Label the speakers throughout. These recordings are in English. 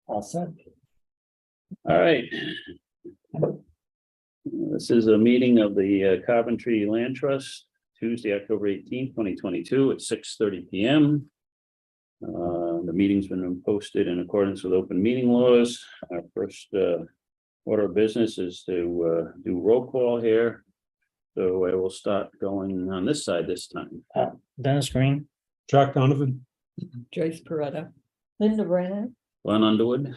Speaker 1: All set.
Speaker 2: All right. This is a meeting of the Coventry Land Trust, Tuesday, October 18th, 2022 at 6:30 p.m. The meeting's been posted in accordance with open meeting laws. Our first order of business is to do roll call here. So I will start going on this side this time.
Speaker 1: Dennis Green.
Speaker 3: Jack Donovan.
Speaker 4: Joyce Peretta, Linda Brand,
Speaker 2: Glenn Underwood.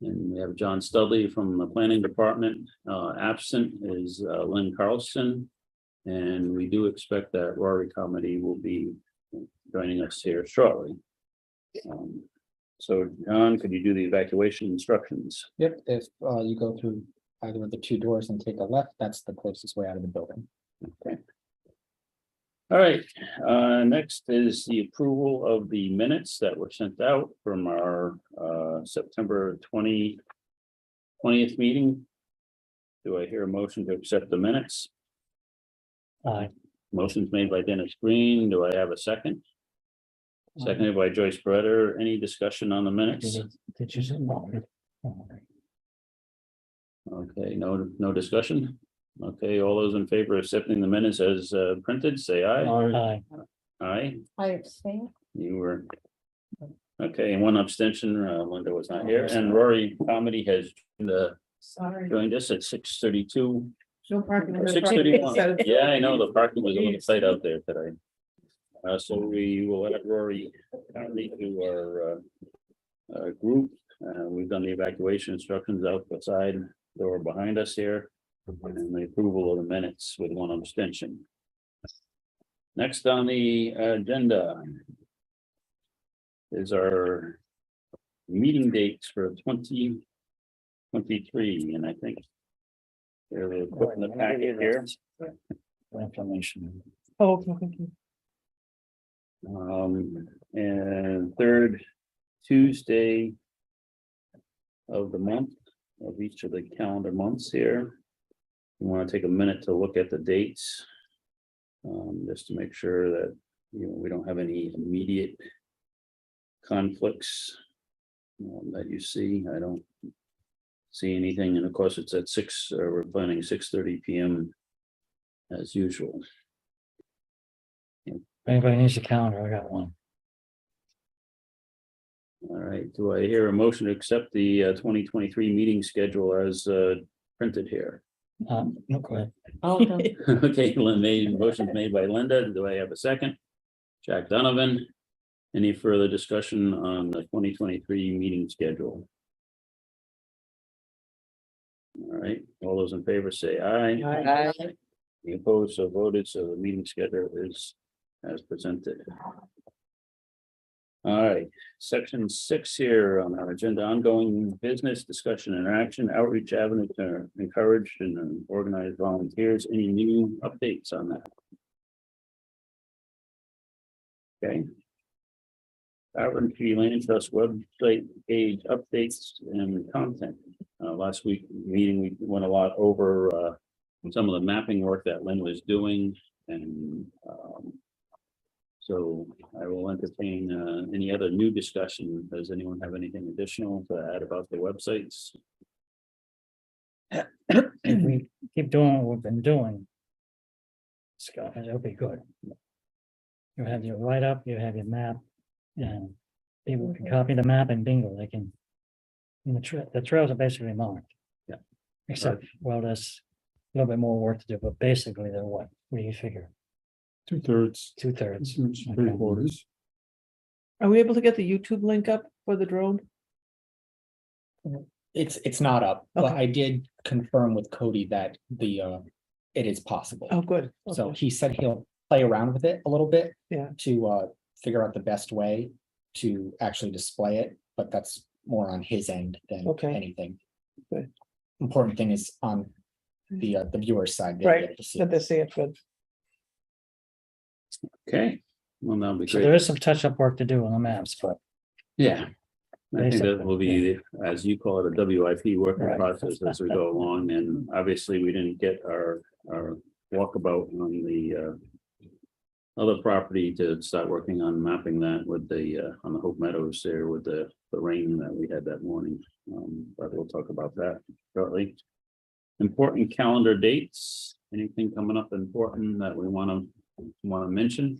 Speaker 2: And we have John Studley from the planning department. Absent is Lynn Carlson. And we do expect that Rory Comedy will be joining us here shortly. So John, could you do the evacuation instructions?
Speaker 5: Yep, if you go through either of the two doors and take a left, that's the closest way out of the building.
Speaker 2: Okay. All right, next is the approval of the minutes that were sent out from our September 20th meeting. Do I hear a motion to accept the minutes?
Speaker 1: Aye.
Speaker 2: Motion's made by Dennis Green. Do I have a second? Seconded by Joyce Peretta. Any discussion on the minutes?
Speaker 1: Did you say no?
Speaker 2: Okay, no discussion. Okay, all those in favor of accepting the minutes as printed, say aye.
Speaker 1: Aye.
Speaker 2: Aye,
Speaker 4: I abstain.
Speaker 2: you were. Okay, and one abstention, Linda was not here, and Rory Comedy has
Speaker 4: Sorry.
Speaker 2: joined us at 6:32.
Speaker 4: No parking.
Speaker 2: Or 6:31. Yeah, I know the parking was a little tight out there today. So we will let Rory Comedy do our group. We've done the evacuation instructions outside door behind us here. And the approval of the minutes with one abstention. Next on the agenda is our meeting dates for 2023, and I think they're put in the packet here.
Speaker 1: Information.
Speaker 4: Oh, thank you.
Speaker 2: And third Tuesday of the month of each of the calendar months here. We want to take a minute to look at the dates. Just to make sure that, we don't have any immediate conflicts that you see. I don't see anything, and of course it's at 6, we're planning 6:30 p.m. as usual.
Speaker 1: Anybody needs a calendar? I got one.
Speaker 2: All right, do I hear a motion to accept the 2023 meeting schedule as printed here?
Speaker 1: No, go ahead.
Speaker 2: Okay, motion made by Linda. Do I have a second? Jack Donovan. Any further discussion on the 2023 meeting schedule? All right, all those in favor say aye.
Speaker 4: Aye.
Speaker 2: Any opposed, so voted, so the meeting schedule is as presented. All right, section 6 here on our agenda, ongoing business discussion and action, outreach avenue to encourage and organize volunteers. Any new updates on that? Okay. Coventry Land Trust website page updates and content. Last week meeting, we went a lot over some of the mapping work that Lynn was doing, and so I will entertain any other new discussion. Does anyone have anything additional to add about the websites?
Speaker 1: If we keep doing what we've been doing, Scott, it'll be good. You have your write up, you have your map, and people can copy the map and bingo, they can. And the trails are basically marked.
Speaker 2: Yeah.
Speaker 1: Except, well, there's a little bit more work to do, but basically they're what do you figure?
Speaker 3: 2/3.
Speaker 1: 2/3.
Speaker 3: 3/4.
Speaker 4: Are we able to get the YouTube link up for the drone?
Speaker 5: It's not up, but
Speaker 4: Okay.
Speaker 5: I did confirm with Cody that it is possible.
Speaker 4: Oh, good.
Speaker 5: So
Speaker 4: Okay.
Speaker 5: he said he'll play around with it a little bit.
Speaker 4: Yeah.
Speaker 5: To figure out the best way to actually display it, but that's more on his end than
Speaker 4: Okay.
Speaker 5: anything.
Speaker 4: Good.
Speaker 5: Important thing is on the viewer's side. they
Speaker 4: Right,
Speaker 5: get to see
Speaker 4: Let
Speaker 5: it.
Speaker 4: us see it, good.
Speaker 2: Okay, well, that'll be
Speaker 1: So there
Speaker 2: great.
Speaker 1: is some touch up work to do on the maps, but
Speaker 2: Yeah. I think that
Speaker 1: Basically,
Speaker 2: will be, as you call it, a WIP working
Speaker 1: Right.
Speaker 2: process as we go along, and obviously we didn't get our walkabout on the other property to start working on mapping that with the, on the Hope Meadows there with the rain that we had that morning. But we'll talk about that shortly. Important calendar dates, anything coming up important that we want to mention?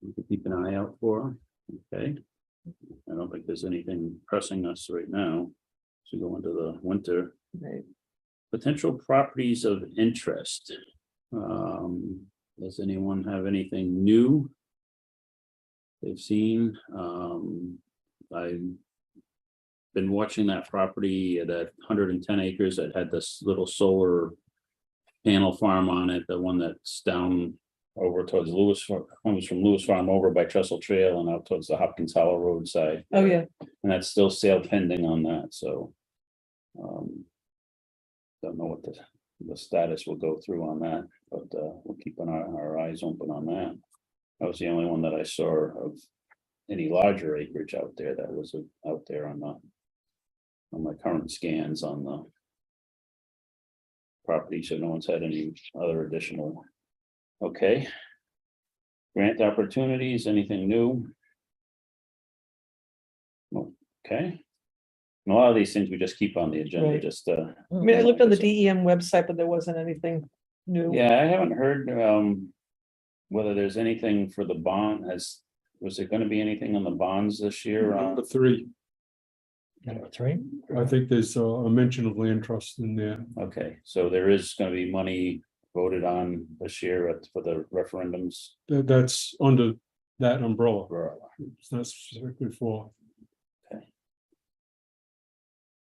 Speaker 2: We can keep an eye out for, okay? I don't think there's anything pressing us right now. To go into the winter.
Speaker 4: Right.
Speaker 2: Potential properties of interest. Does anyone have anything new they've seen? I've been watching that property at 110 acres that had this little solar panel farm on it, the one that's down over towards Lewis, comes from Lewis Farm over by Trestle Trail and out towards the Hopkins Hollow roadside.
Speaker 4: Oh, yeah.
Speaker 2: And that's still sale pending on that, so. Don't know what the status will go through on that, but we'll keep our eyes open on that. That was the only one that I saw of any larger acreage out there that was out there on my current scans on the property, so no one's had any other additional. Okay. Grant opportunities, anything new? Okay. And a lot of these things we just keep on the agenda,
Speaker 4: Right.
Speaker 2: just
Speaker 4: I mean, I looked on the DEM website, but there wasn't anything new.
Speaker 2: yeah, I haven't heard whether there's anything for the bond. Was there gonna be anything on the bonds this year?
Speaker 3: Number 3,
Speaker 1: Number 3.
Speaker 3: I think there's a mention of land trust in there.
Speaker 2: Okay, so there is gonna be money voted on this year for the referendums.
Speaker 3: That's under that umbrella. It's not specifically for.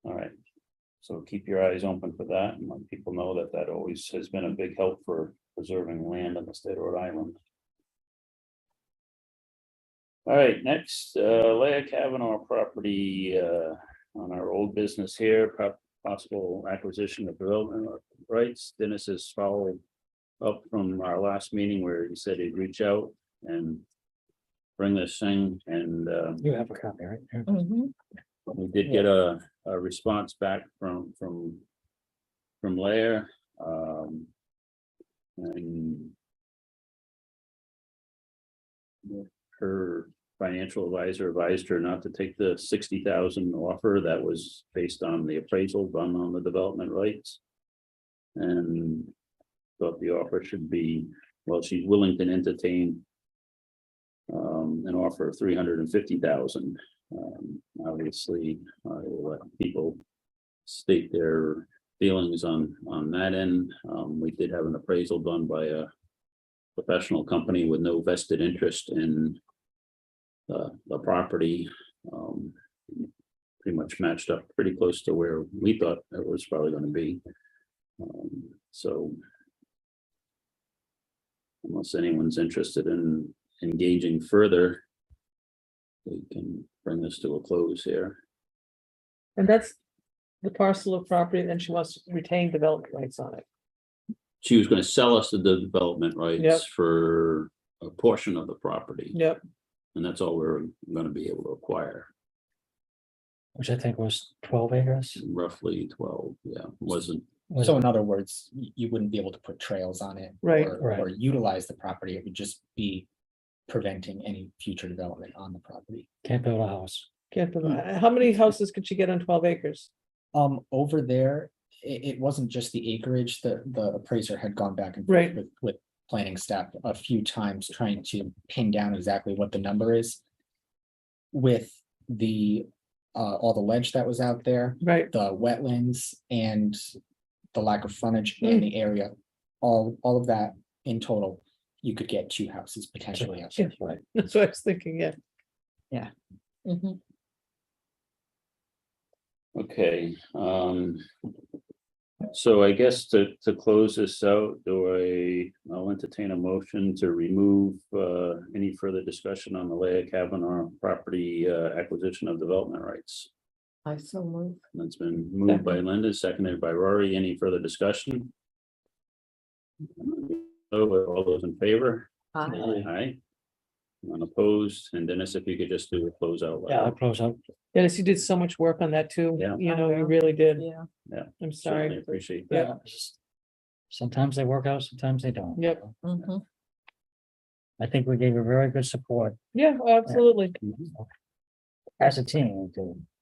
Speaker 2: All right, so keep your eyes open for that and let people know that that always has been a big help for preserving land in the state of Rhode Island. All right, next, Leah Kavanaugh property, on our old business here, possible acquisition of development rights. Dennis has followed up from our last meeting where he said he'd reach out and bring this thing and,
Speaker 1: You have a copy, right? Yeah.
Speaker 4: Mhm.
Speaker 2: we did get a response back from Lair. And her financial advisor advised her not to take the 60,000 offer that was based on the appraisal done on the development rights. And thought the offer should be, well, she's willing to entertain an offer of 350,000. Obviously, we'll let people state their feelings on that end. We did have an appraisal done by a professional company with no vested interest in the property. Pretty much matched up pretty close to where we thought it was probably going to be. So unless anyone's interested in engaging further, we can bring this to a close here.
Speaker 4: And that's the parcel of property, then she wants to retain development rights on it.
Speaker 2: She was going to sell us the development rights
Speaker 4: Yep.
Speaker 2: for a portion of the property,
Speaker 4: Yep.
Speaker 2: and that's all we're going to be able to acquire.
Speaker 1: Which I think was 12 acres.
Speaker 2: Roughly 12, yeah, wasn't.
Speaker 5: So in other words, you wouldn't be able to put trails on it.
Speaker 4: Right.
Speaker 5: Or utilize the property. It would just be preventing any future development on the property.
Speaker 1: Can't build a house.
Speaker 4: Can't believe- How many houses could she get on 12 acres?
Speaker 5: Over there, it wasn't just the acreage, the appraiser had gone back and
Speaker 4: Right.
Speaker 5: forth with planning staff a few times trying to pin down exactly what the number is. With the all the ledge that was out there,
Speaker 4: Right.
Speaker 5: the wetlands and the lack of frontage in the area, all of that in total, you could get 2 houses potentially out there.
Speaker 1: Right.
Speaker 4: That's what I was thinking, yeah.
Speaker 5: Yeah.
Speaker 4: Mhm.
Speaker 2: Okay, so I guess to close this out, I'll entertain a motion to remove any further discussion on the Leah Kavanaugh property acquisition of development rights.
Speaker 4: I so move.
Speaker 2: That's been moved by Linda, seconded by Rory. Any further discussion? All those in favor? Aye. Unopposed, and Dennis, if you could just do a closeout.
Speaker 1: Yeah, I'll close out.
Speaker 4: Dennis, you did so much work on that too.
Speaker 2: Yeah.
Speaker 4: You know, you really did.
Speaker 6: Yeah.
Speaker 2: Yeah.
Speaker 4: I'm
Speaker 2: Certainly
Speaker 4: sorry.
Speaker 2: appreciate
Speaker 4: Yeah.
Speaker 2: that.
Speaker 1: Sometimes they work out, sometimes they don't.
Speaker 4: Yep.
Speaker 1: I think we gave her very good support
Speaker 4: Yeah, absolutely.
Speaker 1: as a team.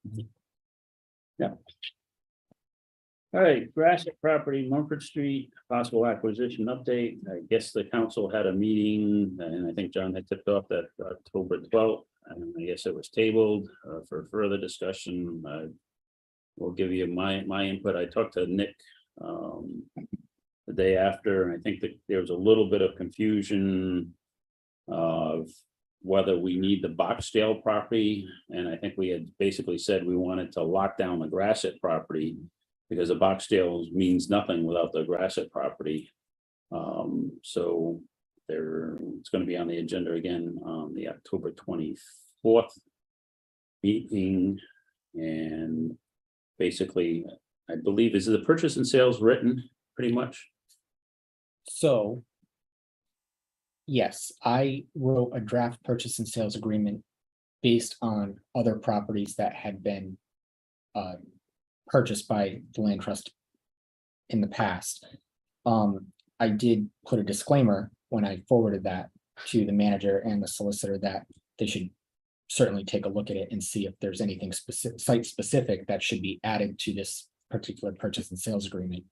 Speaker 1: We did.
Speaker 2: All right, Grasset property, Mumford Street, possible acquisition update. I guess the council had a meeting, and I think John had tipped off that October 12th. And I guess it was tabled for further discussion. Will give you my input. I talked to Nick the day after, and I think that there was a little bit of confusion of whether we need the Boxdale property. And I think we had basically said we wanted to lock down the Grasset property because the Boxdale means nothing without the Grasset property. So it's going to be on the agenda again on the October 24th meeting. And basically, I believe, is the purchase and sales written pretty much?
Speaker 5: So. Yes, I wrote a draft purchase and sales agreement based on other properties that had been. Purchased by the land trust. In the past. I did put a disclaimer when I forwarded that to the manager and the solicitor that they should. Certainly take a look at it and see if there's anything specific, site specific that should be added to this particular purchase and sales agreement.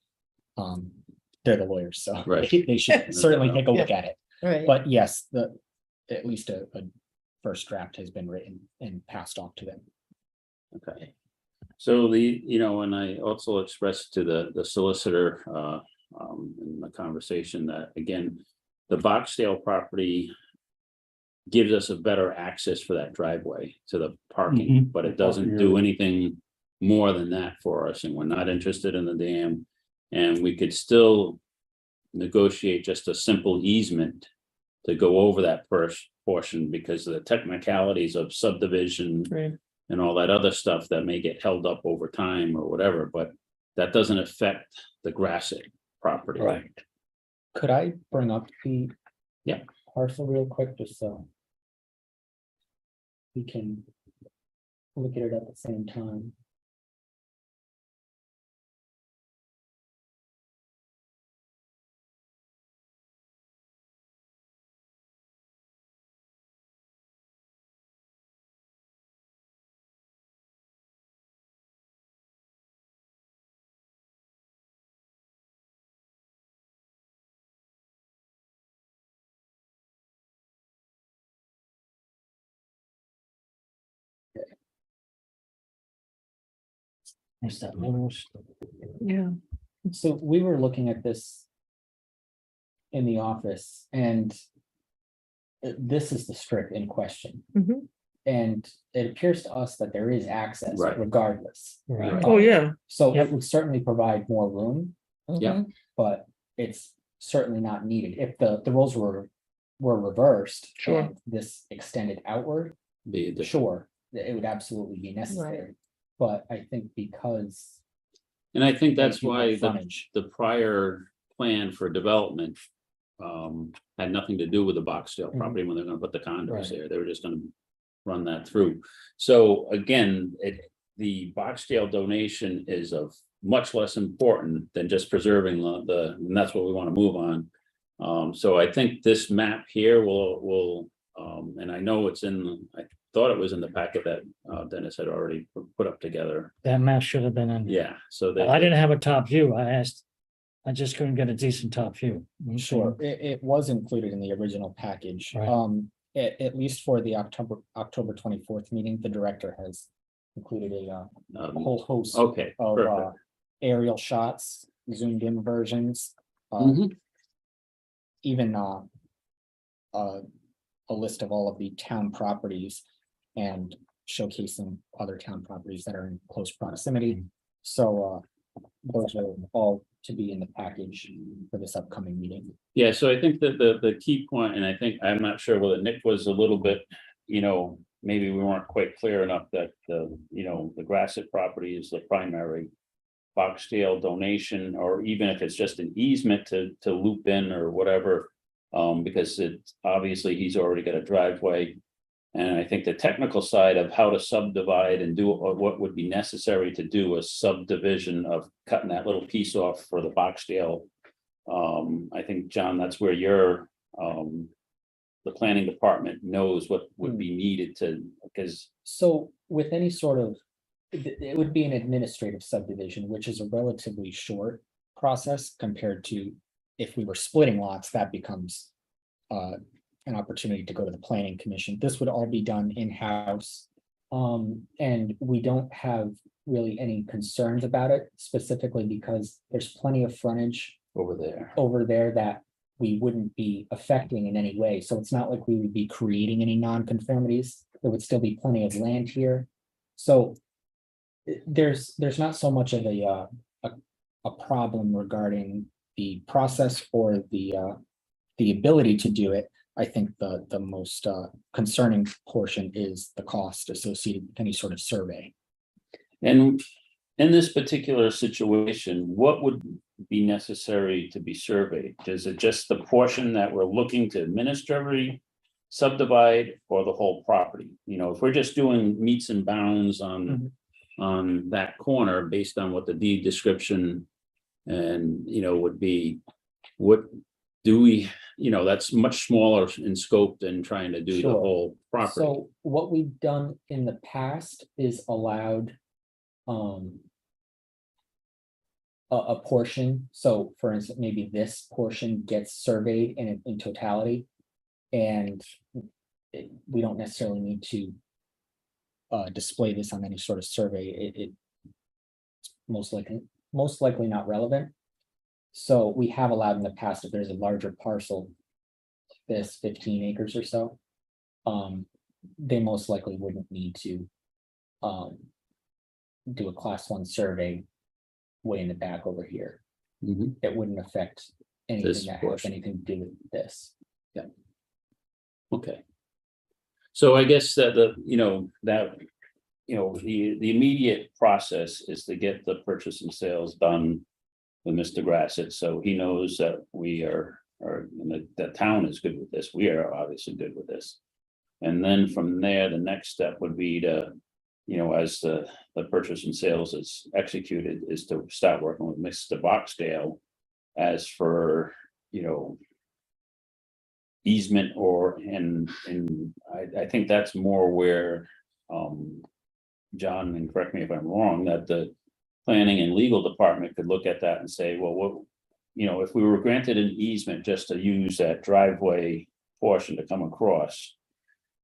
Speaker 5: They're the lawyers, so
Speaker 2: Right.
Speaker 5: they should certainly take a look at it.
Speaker 6: Right.
Speaker 5: But yes, at least a first draft has been written and passed off to them.
Speaker 2: Okay. So and I also expressed to the solicitor in the conversation that, again, the Boxdale property gives us a better access for that driveway to the parking, but it doesn't do anything more than that for us, and we're not interested in the dam. And we could still negotiate just a simple easement to go over that first portion because of the technicalities of subdivision
Speaker 4: Right.
Speaker 2: and all that other stuff that may get held up over time or whatever, but that doesn't affect the Grasset property.
Speaker 1: Right.
Speaker 5: Could I bring up the
Speaker 2: Yeah.
Speaker 5: parcel real quick, just so we can look at it at the same time?
Speaker 1: It's that little,
Speaker 4: Yeah.
Speaker 5: So we were looking at this in the office, and this is the strip in question.
Speaker 4: Mhm.
Speaker 5: And it appears to us that there is access
Speaker 2: Right.
Speaker 5: regardless.
Speaker 1: right.
Speaker 4: Oh, yeah.
Speaker 5: So
Speaker 1: Yep.
Speaker 5: it would certainly provide more room,
Speaker 2: Yeah.
Speaker 5: but it's certainly not needed. If the roles were reversed.
Speaker 4: Sure.
Speaker 5: and this extended outward, sure, it would absolutely be necessary. But I think because.
Speaker 2: And I think that's
Speaker 5: they do have
Speaker 2: why
Speaker 5: frontage.
Speaker 2: the prior plan for development had nothing to do with the Boxdale property when they're gonna put the condos
Speaker 1: Right.
Speaker 2: there. They were just gonna run that through. So again, the Boxdale donation is of much less important than just preserving and that's what we want to move on. So I think this map here will and I know I thought it was in the packet that Dennis had already put up together.
Speaker 1: That map should have been in.
Speaker 2: Yeah, so
Speaker 1: Well, I didn't have a top view. I just couldn't get a decent top view.
Speaker 5: Sure, it was included in the original package.
Speaker 1: Right.
Speaker 5: At least for the October 24th meeting, the director has included a whole host
Speaker 2: Okay,
Speaker 5: of
Speaker 2: perfect.
Speaker 5: aerial shots, zoomed in versions.
Speaker 2: Mhm.
Speaker 5: Even a list of all of the town properties and showcasing other town properties that are in close proximity. So those are all to be in the package for this upcoming meeting.
Speaker 2: Yeah, so I think that the key point, and I think, I'm not sure whether Nick was a little bit, maybe we weren't quite clear enough that the Grasset property is the primary Boxdale donation, or even if it's just an easement to loop in or whatever, because obviously he's already got a driveway. And I think the technical side of how to subdivide and do what would be necessary to do a subdivision of cutting that little piece off for the Boxdale I think, John, that's where your, the planning department knows what would be needed to, because,
Speaker 5: So with any sort of, it would be an administrative subdivision, which is a relatively short process compared to if we were splitting lots, that becomes an opportunity to go to the planning commission. This would all be done in-house. And we don't have really any concerns about it specifically because there's plenty of frontage over there that we wouldn't be affecting in any way. So it's not like we would be creating any nonconformities. There would still be plenty of land here. So there's not so much of a problem regarding the process or the ability to do it. I think the most concerning portion is the cost associated with any sort of survey.
Speaker 2: and in this particular situation, what would be necessary to be surveyed? Is it just the portion that we're looking to administratively subdivide or the whole property? You know, if we're just doing meets and bounds on that corner based on what the deed description and, you know, would be, what do we, you know, that's much smaller in scope than trying to do the
Speaker 5: Sure.
Speaker 2: whole property.
Speaker 5: So what we've done in the past is allowed a portion. So for instance, maybe this portion gets surveyed in totality. And we don't necessarily need to display this on any sort of survey. It's most likely not relevant. So we have allowed in the past, if there's a larger parcel, this 15 acres or so, they most likely wouldn't need to do a class 1 survey way in the back over here.
Speaker 2: Mhm.
Speaker 5: It wouldn't affect
Speaker 2: This
Speaker 5: anything that has
Speaker 2: portion.
Speaker 5: anything to do with this.
Speaker 2: Okay. So I guess that the immediate process is to get the purchase and sales done with Mr. Grassett, so he knows that we are, and the town is good with this. We are obviously good with this. And then from there, the next step would be to, you know, as the purchase and sales is executed, is to start working with Mr. Boxdale as for, you know, easement or, and I think that's more where, John, and correct me if I'm wrong, that the planning and legal department could look at that and say, well, what, you know, if we were granted an easement just to use that driveway portion to come across,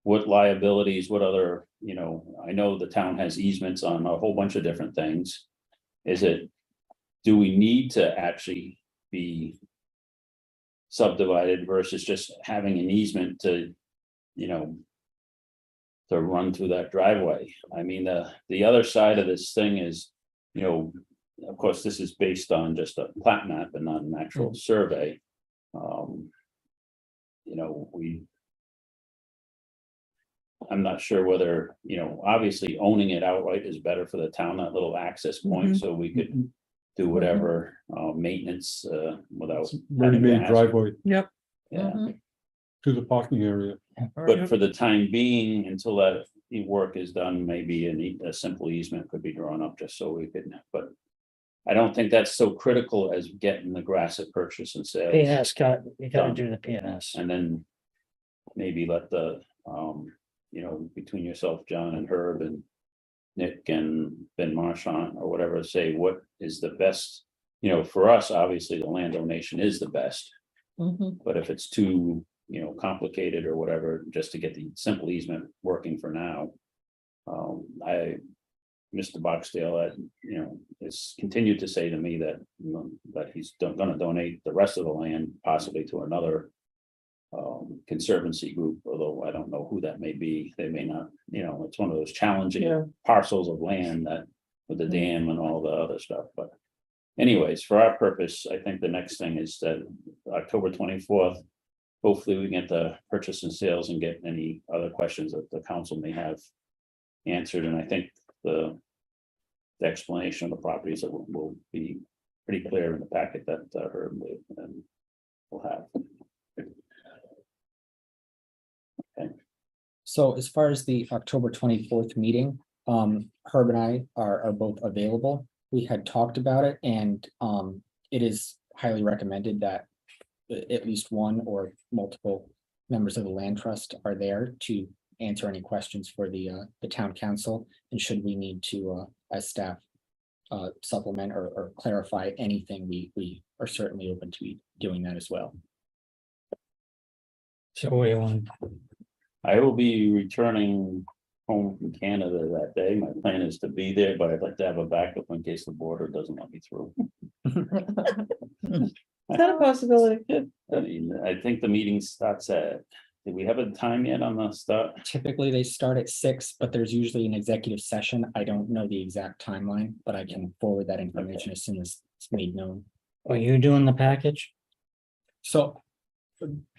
Speaker 2: what liabilities, what other, you know, I know the town has easements on a whole bunch of different things. Do we need to actually be subdivided versus just having an easement to, you know, to run through that driveway? I mean, the other side of this thing is, you know, of course, this is based on just a plat map and not an actual survey. You know, I'm not sure whether, you know, obviously owning it outright is better for the town, that little access point, so we could do whatever maintenance without. having to
Speaker 3: Ready-made
Speaker 2: ask.
Speaker 3: driveway
Speaker 2: Yeah,
Speaker 3: to the parking area.
Speaker 2: but for the time being, until that work is done, maybe a simple easement could be drawn up just so we could, but I don't think that's so critical as getting the grass at purchase and sales.
Speaker 1: You gotta do the PNS.
Speaker 2: And then maybe let the, you know, between yourself, John and Herb and Nick and Ben Marchant or whatever, say what is the best, you know, for us, obviously the land donation is the best. But if it's too, you know, complicated or whatever, just to get the simple easement working for now. Mr. Boxdale, you know, has continued to say to me that, you know, that he's gonna donate the rest of the land possibly to another conservancy group, although I don't know who that may be. They may not, you know, it's one of those challenging parcels of land that with the dam and all the other stuff, but anyways, for our purpose, I think the next thing is that October 24th, hopefully we get the purchase and sales and get any other questions that the council may have answered, and I think the explanation of the properties that will be pretty clear in the packet that Herb and will have.
Speaker 5: So as far as the October 24th meeting, Herb and I are both available. We had talked about it and it is highly recommended that at least one or multiple members of the land trust are there to answer any questions for the town council. And should we need to, as staff, supplement or clarify anything, we are certainly open to doing that as well.
Speaker 1: So we want,
Speaker 2: I will be returning home from Canada that day. My plan is to be there, but I'd like to have a backup in case the border doesn't let me through.
Speaker 4: Is that a possibility?
Speaker 2: I mean, I think the meeting starts at, did we have a time yet on the start?
Speaker 5: Typically, they start at 6, but there's usually an executive session. I don't know the exact timeline, but I can forward that information as soon as it's made known.
Speaker 1: are you doing the package?
Speaker 5: So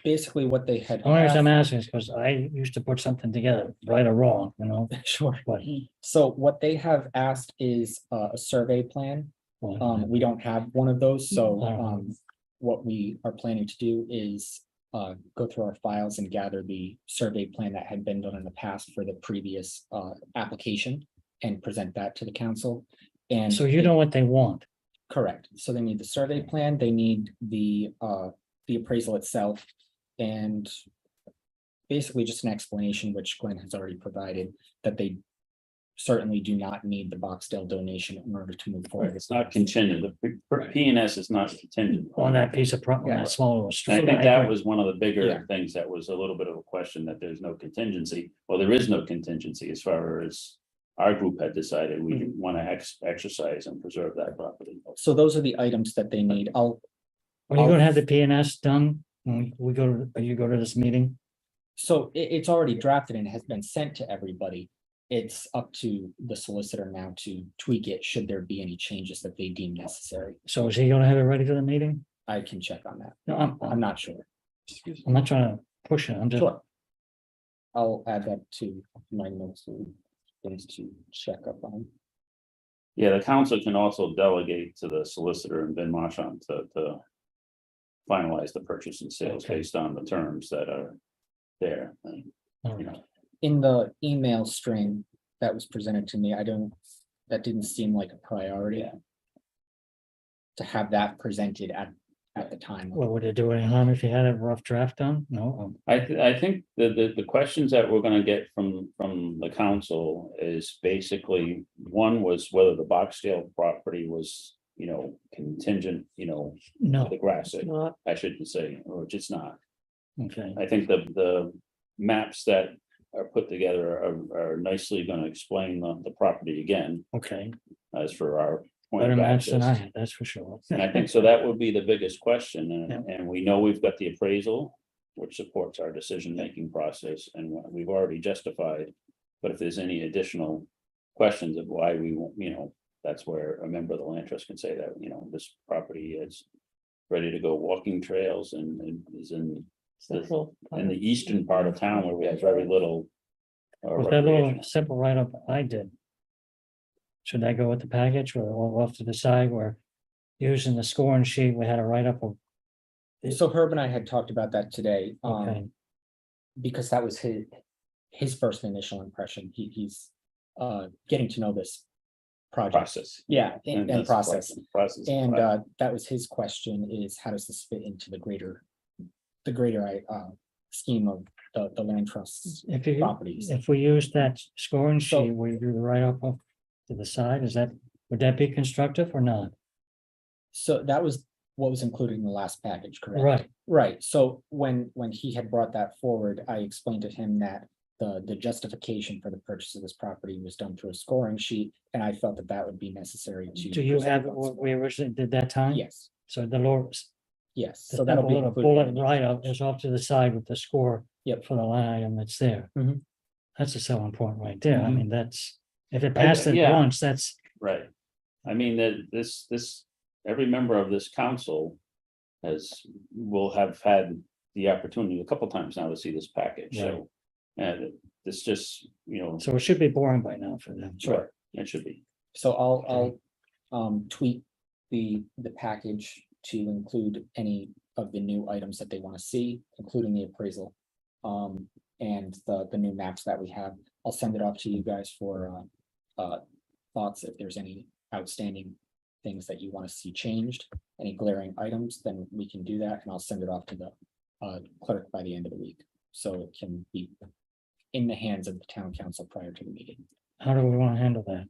Speaker 5: basically what they had.
Speaker 1: The only reason I'm
Speaker 5: asked-
Speaker 1: asking is because I used to put something together, right or wrong, you know?
Speaker 5: Sure.
Speaker 1: But,
Speaker 5: So what they have asked is a survey plan.
Speaker 1: well,
Speaker 5: We don't have one of those, so
Speaker 1: Um,
Speaker 5: what we are planning to do is go through our files and gather the survey plan that had been done in the past for the previous application and present that to the council. And
Speaker 1: So you know what they want.
Speaker 5: correct. So they need the survey plan, they need the appraisal itself, and basically just an explanation, which Glenn has already provided, that they certainly do not need the Boxdale donation in order to move forward.
Speaker 2: It's not contingent. The P and S is not contingent.
Speaker 1: On that piece of property,
Speaker 5: Yeah.
Speaker 1: that small little
Speaker 2: And
Speaker 1: street.
Speaker 2: I think that was one of the
Speaker 5: Yeah.
Speaker 2: bigger things that was a little bit of a question, that there's no contingency. Well, there is no contingency as far as our group had decided we want to exercise and preserve that property.
Speaker 5: So those are the items that they need.
Speaker 1: Are you gonna have the PNS done when we go, or you go to this meeting?
Speaker 5: So it's already drafted and has been sent to everybody. It's up to the solicitor now to tweak it, should there be any changes that they deem necessary.
Speaker 1: So is he gonna have it ready for the meeting?
Speaker 5: I can check on that.
Speaker 1: No,
Speaker 5: I'm not sure.
Speaker 1: I'm not trying to push it, I'm just,
Speaker 5: Sure. I'll add that to my notes and things to check up on.
Speaker 2: Yeah, the council can also delegate to the solicitor and Ben Marchand to finalize the purchase and sales
Speaker 1: Okay.
Speaker 2: based on the terms that are there. And,
Speaker 1: all
Speaker 2: you
Speaker 1: right.
Speaker 2: know,
Speaker 5: In the email string that was presented to me, that didn't seem like a priority. To have that presented at the time.
Speaker 1: Well, would it do any harm if you had a rough draft done? No,
Speaker 2: I think the questions that we're gonna get from the council is basically, one was whether the Boxdale property was, contingent,
Speaker 1: no,
Speaker 2: the grass,
Speaker 4: Not,
Speaker 2: I shouldn't say, or just not.
Speaker 1: okay,
Speaker 2: I think the maps that are put together are nicely gonna explain the property again,
Speaker 1: okay,
Speaker 2: as for our point
Speaker 1: better
Speaker 2: of
Speaker 1: match than I
Speaker 2: access.
Speaker 1: had, that's for sure.
Speaker 2: And I think so that would be the biggest question,
Speaker 1: Yeah.
Speaker 2: and we know we've got the appraisal, which supports our decision-making process, and we've already justified. But if there's any additional questions of why we won't, that's where a member of the land trust can say that, this property is ready to go walking trails and is in
Speaker 4: central.
Speaker 2: the eastern part of town where we have very little.
Speaker 1: With that little
Speaker 2: recreation.
Speaker 1: simple write-up I did. Should that go with the package, or we'll have to decide where using the scoring sheet, we had a write-up of,
Speaker 5: So Herb and I had talked about that today,
Speaker 1: okay,
Speaker 5: because that was his first initial impression. He's getting to know this project.
Speaker 2: Process.
Speaker 5: Yeah, and
Speaker 2: that's
Speaker 5: process.
Speaker 2: Process.
Speaker 5: And that was his question, is how does this fit into the greater scheme of the land trusts
Speaker 1: if you,
Speaker 5: properties?
Speaker 1: if we use that scoring
Speaker 5: So-
Speaker 1: sheet, we do the write-up of to the side, would that be constructive or not?
Speaker 5: So that was what was included in the last package, correct?
Speaker 1: Right,
Speaker 5: Right, so when he had brought that forward, I explained to him that the justification for the purchase of this property was done through a scoring sheet, and I felt that that would be necessary to.
Speaker 1: do you have what we originally did that time?
Speaker 5: Yes,
Speaker 1: So the lower,
Speaker 5: yes,
Speaker 1: the
Speaker 5: so that'll be.
Speaker 1: little
Speaker 5: included.
Speaker 1: bullet write-up is off to the side with the score.
Speaker 5: Yep.
Speaker 1: For the line item that's there.
Speaker 5: Mhm.
Speaker 1: That's a selling point right there, I
Speaker 5: Mhm.
Speaker 1: mean, that's, if it passed it
Speaker 2: yeah.
Speaker 1: once, that's,
Speaker 2: Right. I mean, that this, every member of this council will have had the opportunity a couple times now to see this package, so. And it's just,
Speaker 1: so it should be boring by now for them.
Speaker 2: sure, it should be.
Speaker 5: So I'll tweak the package to include any of the new items that they want to see, including the appraisal. And the new maps that we have. I'll send it off to you guys for thoughts if there's any outstanding things that you want to see changed, any glaring items, then we can do that, and I'll send it off to the clerk by the end of the week. So it can be in the hands of the town council prior to the meeting.
Speaker 1: How do we want to handle that?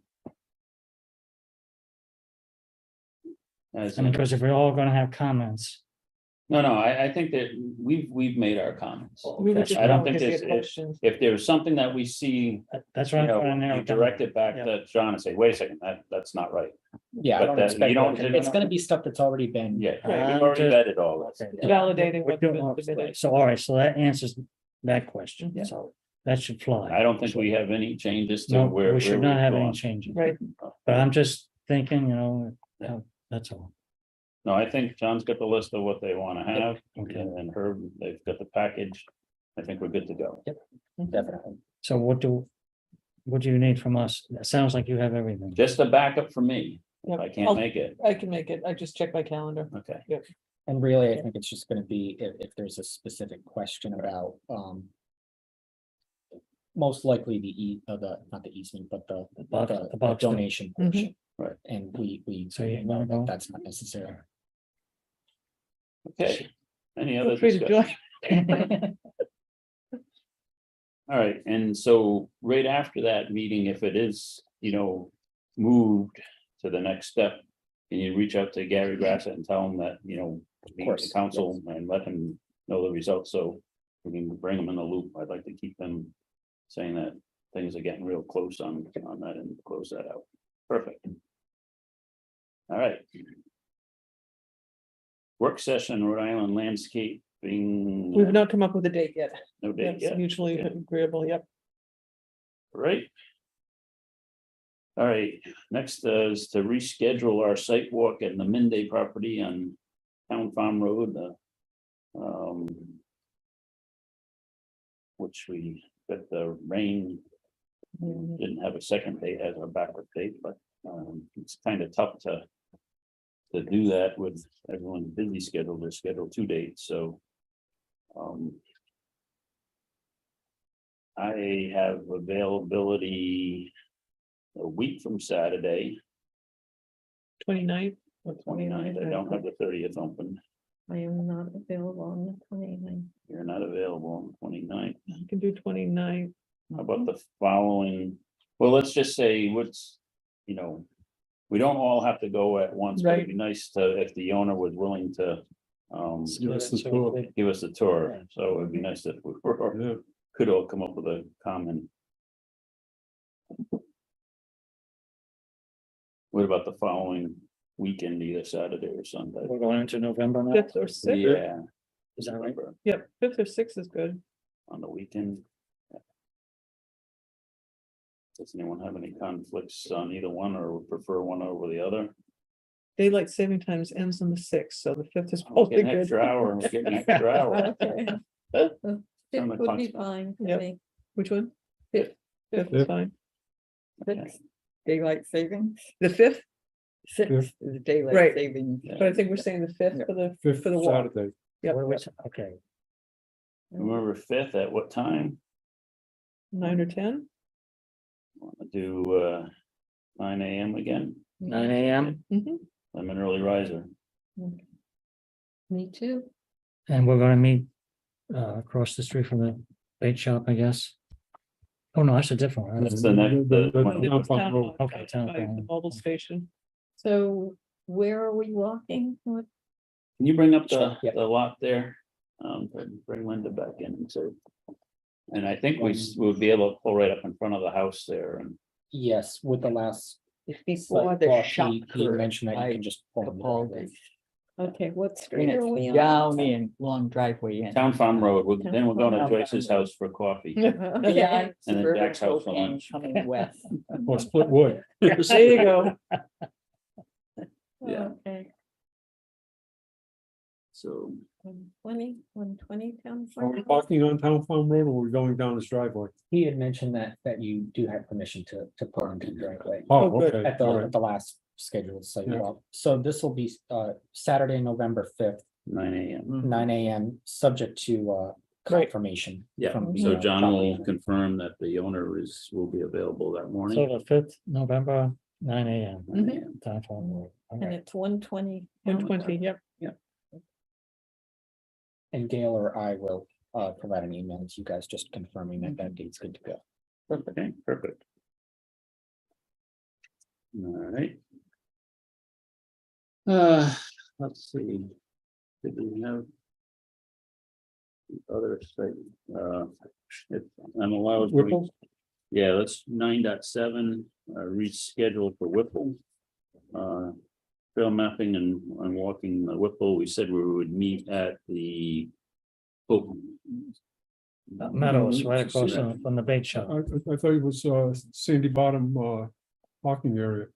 Speaker 2: As
Speaker 1: I mean,
Speaker 2: in-
Speaker 1: because if we're all gonna have comments,
Speaker 2: No, I think that we've made our comments.
Speaker 4: We would just
Speaker 2: I don't
Speaker 4: know
Speaker 2: think
Speaker 4: if you
Speaker 2: there's,
Speaker 4: had questions.
Speaker 2: if there's something that we see,
Speaker 1: that's
Speaker 2: you
Speaker 1: what I'm trying to
Speaker 2: know,
Speaker 1: narrow
Speaker 2: you
Speaker 1: it down.
Speaker 2: direct it back
Speaker 1: Yeah.
Speaker 2: to John and say, wait a second, that's not right.
Speaker 5: Yeah, I
Speaker 2: But
Speaker 5: don't
Speaker 2: that-
Speaker 5: expect,
Speaker 2: you don't-
Speaker 5: it's gonna be stuff that's already been.
Speaker 2: Yeah,
Speaker 4: Right.
Speaker 2: we've already vetted all this.
Speaker 1: Okay.
Speaker 4: Validating
Speaker 1: We're
Speaker 4: what
Speaker 1: doing
Speaker 4: the
Speaker 1: all-
Speaker 4: minutes.
Speaker 1: So, all right, so that answers that question,
Speaker 4: Yeah.
Speaker 1: so that should fly.
Speaker 2: I don't think we have any changes to
Speaker 1: No,
Speaker 2: where.
Speaker 1: we should
Speaker 2: where
Speaker 1: not
Speaker 2: we've
Speaker 1: have any
Speaker 2: gone.
Speaker 1: changes,
Speaker 4: Right,
Speaker 1: but I'm just thinking, that's all.
Speaker 2: No, I think John's got the list of what they want to have,
Speaker 1: Okay,
Speaker 2: and Herb, they've got the package. I think we're good to go.
Speaker 5: Definitely.
Speaker 1: so what do you need from us? It sounds like you have everything.
Speaker 2: Just a backup for me, if
Speaker 4: Yep.
Speaker 2: I can't make it,
Speaker 4: I can make it. I just checked my calendar.
Speaker 2: okay.
Speaker 5: And really, I think it's just gonna be if there's a specific question about, most likely not the easement, but
Speaker 1: box-
Speaker 5: the
Speaker 1: the box store.
Speaker 5: donation
Speaker 4: Mhm.
Speaker 5: portion.
Speaker 2: Right.
Speaker 5: And we
Speaker 1: So you
Speaker 5: know
Speaker 1: wanna go?
Speaker 5: that that's not necessary.
Speaker 2: Okay, any
Speaker 4: Feel
Speaker 2: other
Speaker 4: free to
Speaker 2: discussion?
Speaker 4: join.
Speaker 2: All right, and so right after that meeting, if it is, moved to the next step. Can you reach out to Gary Grassett and tell him that, meet the
Speaker 5: course,
Speaker 2: council and let him know the results, so we can bring them in the loop. I'd like to keep them saying that things are getting real close on that and close that out. Perfect. All right. Work session, Rhode Island landscaping.
Speaker 4: We've not come up with a date yet.
Speaker 2: No date
Speaker 4: That's
Speaker 2: yet.
Speaker 4: mutually
Speaker 2: Yeah.
Speaker 4: agreeable, yep.
Speaker 2: Right. All right, next is to reschedule our site walk at the Minday property on Town Farm Road, which we got the rain, didn't have a second date as our backup date, but it's kind of tough to do that with everyone's busy schedule, they're scheduled 2 dates, so I have availability a week from Saturday,
Speaker 4: 29th.
Speaker 2: 29th. I don't have the 30th open.
Speaker 6: I am not available on the 29th.
Speaker 2: You're not available on the 29th.
Speaker 4: You can do 29th.
Speaker 2: How about the following? Well, let's just say we don't all have to go at once, but it'd be nice to, if the owner was willing to
Speaker 3: Give us the tour.
Speaker 2: give us a tour. So it'd be nice if we
Speaker 3: Yeah.
Speaker 2: could all come up with a common. What about the following weekend, either Saturday or Sunday?
Speaker 1: We're going into November now,
Speaker 4: 5th or 6th.
Speaker 2: Yeah.
Speaker 1: is that right?
Speaker 4: Yep, 5th or 6th is good.
Speaker 2: On the weekend. Does anyone have any conflicts on either one or prefer one over the other?
Speaker 4: Daylight saving times ends on the 6th, so the 5th is
Speaker 2: We'll
Speaker 4: probably
Speaker 2: get an
Speaker 4: good.
Speaker 2: extra hour, we'll get an extra hour.
Speaker 6: Okay.
Speaker 2: Turn
Speaker 6: It
Speaker 2: the
Speaker 6: would be
Speaker 2: clock.
Speaker 6: fine for
Speaker 4: Yep.
Speaker 6: me.
Speaker 4: Which one?
Speaker 6: Fifth.
Speaker 4: 5th is fine.
Speaker 6: Sixth, daylight savings.
Speaker 4: The 5th,
Speaker 6: Sixth is daylight
Speaker 4: Right.
Speaker 6: savings.
Speaker 4: but I think we're saying the 5th for the,
Speaker 3: Fifth
Speaker 4: for the walk.
Speaker 3: Saturday.
Speaker 4: Yep,
Speaker 1: What do we say? Okay,
Speaker 2: November 5th, at what time?
Speaker 4: 9 or 10.
Speaker 2: Wanna do 9 AM again?
Speaker 1: 9 AM,
Speaker 4: Mhm.
Speaker 2: I'm an early riser.
Speaker 6: Me too.
Speaker 1: and we're gonna meet across the street from the bait shop, I guess. Oh, no, that's a different one.
Speaker 2: That's the next,
Speaker 3: The town farm
Speaker 4: Town
Speaker 3: road.
Speaker 4: hall,
Speaker 1: Okay, town
Speaker 4: by the
Speaker 1: hall.
Speaker 4: mobile station.
Speaker 6: So where are we walking? What-
Speaker 2: Can you bring up
Speaker 5: Sure,
Speaker 2: the
Speaker 5: yep.
Speaker 2: lot there? Bring Linda back in and so. And I think we'll be able to pull right up in front of the house there and.
Speaker 5: Yes, with the last.
Speaker 6: It's before
Speaker 5: site
Speaker 6: the
Speaker 5: walk,
Speaker 6: shop.
Speaker 5: he mentioned that you can just. pull in the driveway.
Speaker 6: Okay, what
Speaker 7: And
Speaker 6: street are we
Speaker 7: it's
Speaker 6: on?
Speaker 7: down in long driveway in.
Speaker 2: Town Farm Road, then we're going to
Speaker 7: Town
Speaker 2: Joyce's
Speaker 7: Farm Road.
Speaker 2: house for coffee.
Speaker 7: Yeah.
Speaker 2: And then Jack's house for
Speaker 7: Suburban
Speaker 2: lunch.
Speaker 7: Coming west.
Speaker 3: Or split wood.
Speaker 4: There you go.
Speaker 2: Yeah.
Speaker 6: Okay,
Speaker 2: So
Speaker 6: 120 town.
Speaker 3: Are we
Speaker 6: farm?
Speaker 3: parking on town farm road or are we going down this driveway?
Speaker 5: He had mentioned that you do have permission to put into the driveway.
Speaker 3: Oh,
Speaker 4: good.
Speaker 3: okay.
Speaker 5: At
Speaker 3: all
Speaker 5: the,
Speaker 3: right.
Speaker 5: at the last scheduled site
Speaker 3: Yeah.
Speaker 5: walk. So this will be Saturday, November 5th,
Speaker 2: 9 AM.
Speaker 5: 9 AM, subject to
Speaker 4: Right.
Speaker 5: confirmation.
Speaker 2: Yeah,
Speaker 5: from
Speaker 2: so
Speaker 5: the
Speaker 2: John
Speaker 5: property
Speaker 2: will
Speaker 5: owner.
Speaker 2: confirm that the owner will be available that
Speaker 1: So
Speaker 2: morning.
Speaker 1: the 5th November, 9 AM.
Speaker 4: Mhm.
Speaker 1: Town Farm Road.
Speaker 6: And
Speaker 1: right.
Speaker 6: it's 120.
Speaker 4: 120, yep.
Speaker 5: And Gail or I will provide an email to you guys just confirming that that date's good to go.
Speaker 2: Okay, perfect. All right. Let's see. Did we have? the Other site, I'm allowed. to-
Speaker 3: Whipple?
Speaker 2: Yeah, that's 9.7 reschedule for Whipple. Trail mapping and walking the Whipple, we said we would meet at the. Oh,
Speaker 1: Meadows, right across
Speaker 2: Yeah.
Speaker 1: from the bait shop.
Speaker 3: I thought it was Sandy Bottom parking area.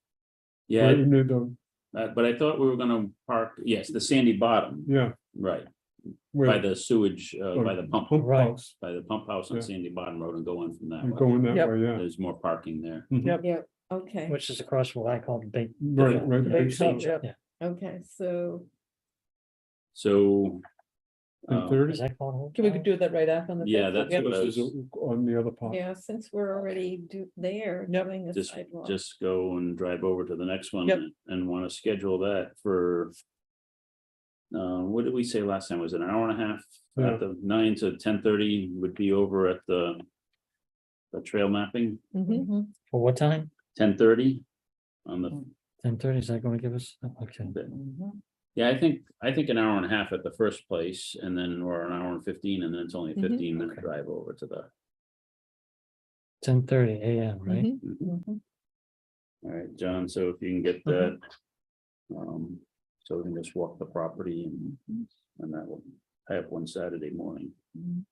Speaker 2: yeah,
Speaker 3: Right near the,
Speaker 2: but I thought we were gonna park, yes, the Sandy Bottom,
Speaker 3: yeah.
Speaker 2: right, by
Speaker 3: Where
Speaker 2: the sewage, by the pump,
Speaker 1: Right.
Speaker 3: house.
Speaker 2: by the pump house on
Speaker 3: Yeah.
Speaker 2: Sandy Bottom Road and go in from that
Speaker 3: You
Speaker 2: way.
Speaker 3: go in that
Speaker 4: Yep.
Speaker 3: way, yeah.
Speaker 2: There's more parking there.
Speaker 3: Mhm.
Speaker 6: Yeah, okay,
Speaker 1: Which is across from what I call the bait.
Speaker 3: Right, right.
Speaker 4: Bait
Speaker 3: big
Speaker 4: shop,
Speaker 3: shop.
Speaker 4: yep.
Speaker 6: okay, so
Speaker 2: So.
Speaker 3: 10:30?
Speaker 1: Is that called?
Speaker 4: Can we do that right after on the?
Speaker 2: Yeah,
Speaker 4: fifth?
Speaker 2: that's
Speaker 4: Yep.
Speaker 2: what I
Speaker 3: This is
Speaker 2: was,
Speaker 3: on the other part.
Speaker 6: yeah, since we're already there
Speaker 4: Yep.
Speaker 6: doing the
Speaker 2: just,
Speaker 6: sidewalk.
Speaker 2: just go and drive over to the next one.
Speaker 4: Yep.
Speaker 2: And wanna schedule that for. What did we say last time? Was it an hour and a half?
Speaker 3: Yeah.
Speaker 2: At the 9 to 10:30 would be over at the. The trail mapping,
Speaker 4: Mhm.
Speaker 6: Mhm.
Speaker 1: For what time?
Speaker 2: 10:30 on the.
Speaker 1: 10:30, is that going to give us? Okay.
Speaker 6: Mhm.
Speaker 2: Yeah, I think an hour and a half at the first place and then, or an hour and 15, and then it's only a
Speaker 4: Mhm.
Speaker 2: 15-minute
Speaker 1: Okay.
Speaker 2: drive over to the.
Speaker 1: 10:30 a.m., right?
Speaker 4: Mhm.
Speaker 6: Mhm.
Speaker 2: All right, John, so if you can get that. So we can just walk the property and that will, I have one Saturday morning,
Speaker 6: And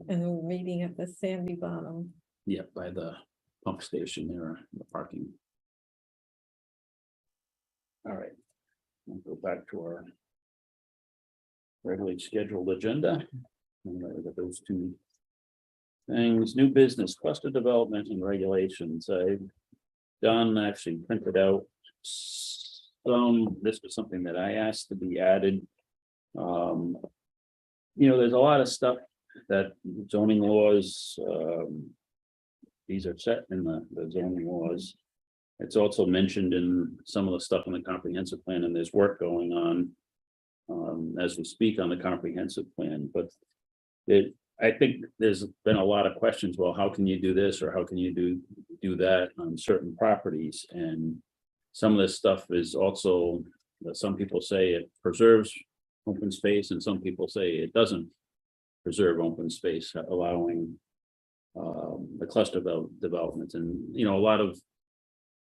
Speaker 6: we're meeting at the Sandy Bottom.
Speaker 2: yeah, by the pump station there, the parking. All right, we'll go back to our. Regularly scheduled agenda. And I got those two. Things, new business, cluster development and regulations, I. Don actually printed out. This was something that I asked to be added. There's a lot of stuff that zoning laws, these are set in the zoning laws. It's also mentioned in some of the stuff in the comprehensive plan, and there's work going on. As we speak on the comprehensive plan, but I think there's been a lot of questions, well, how can you do this, or how can you do that on certain properties? And some of this stuff is also, some people say it preserves open space, and some people say it doesn't preserve open space, allowing the cluster development. And, a lot of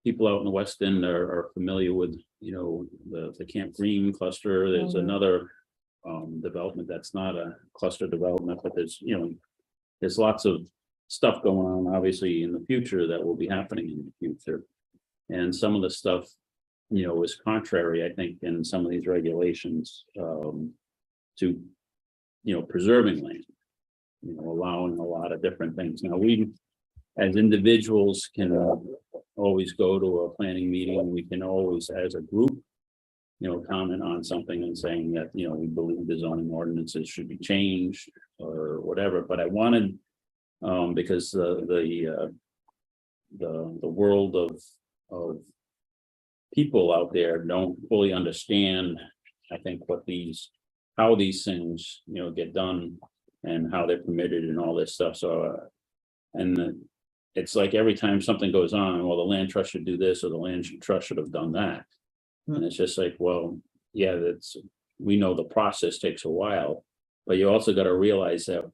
Speaker 2: people out in the West End are familiar with, the Camp Green cluster. There's
Speaker 6: Mhm.
Speaker 2: another development that's not a cluster development, but there's lots of stuff going on, obviously, in the future that will be happening in the future. And some of the stuff, is contrary, I think, in some of these regulations to, preserving land, allowing a lot of different things. Now, we, as individuals, can always go to a planning meeting. We can always, as a group, comment on something and saying that, we believe the zoning ordinances should be changed or whatever, but I wanted, because the world of people out there don't fully understand, I think, how these things, get done and how they're permitted and all this stuff. So, it's like every time something goes on, well, the land trust should do this, or the land trust should have done that. And it's just like, well, yeah, we know the process takes a while, but you also got to realize that,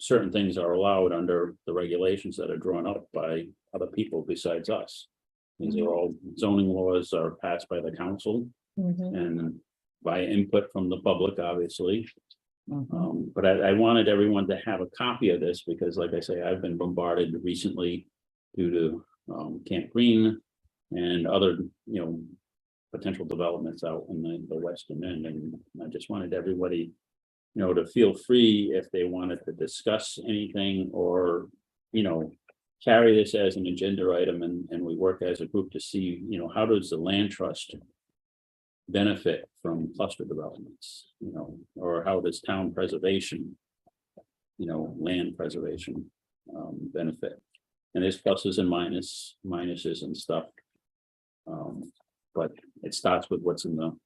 Speaker 2: certain things are allowed under the regulations that are drawn up by other people besides us. These are all zoning laws are passed by the council
Speaker 6: Mhm.
Speaker 2: and by input from the public, obviously.
Speaker 7: Mhm.
Speaker 2: But I wanted everyone to have a copy of this because, like I say, I've been bombarded recently due to Camp Green and other, potential developments out in the western end. And I just wanted everybody, to feel free if they wanted to discuss anything or, carry this as an agenda item and we work as a group to see, how does the land trust benefit from cluster developments, or how does town preservation, land preservation benefit? And there's pluses and minuses and stuff. but it starts with what's in the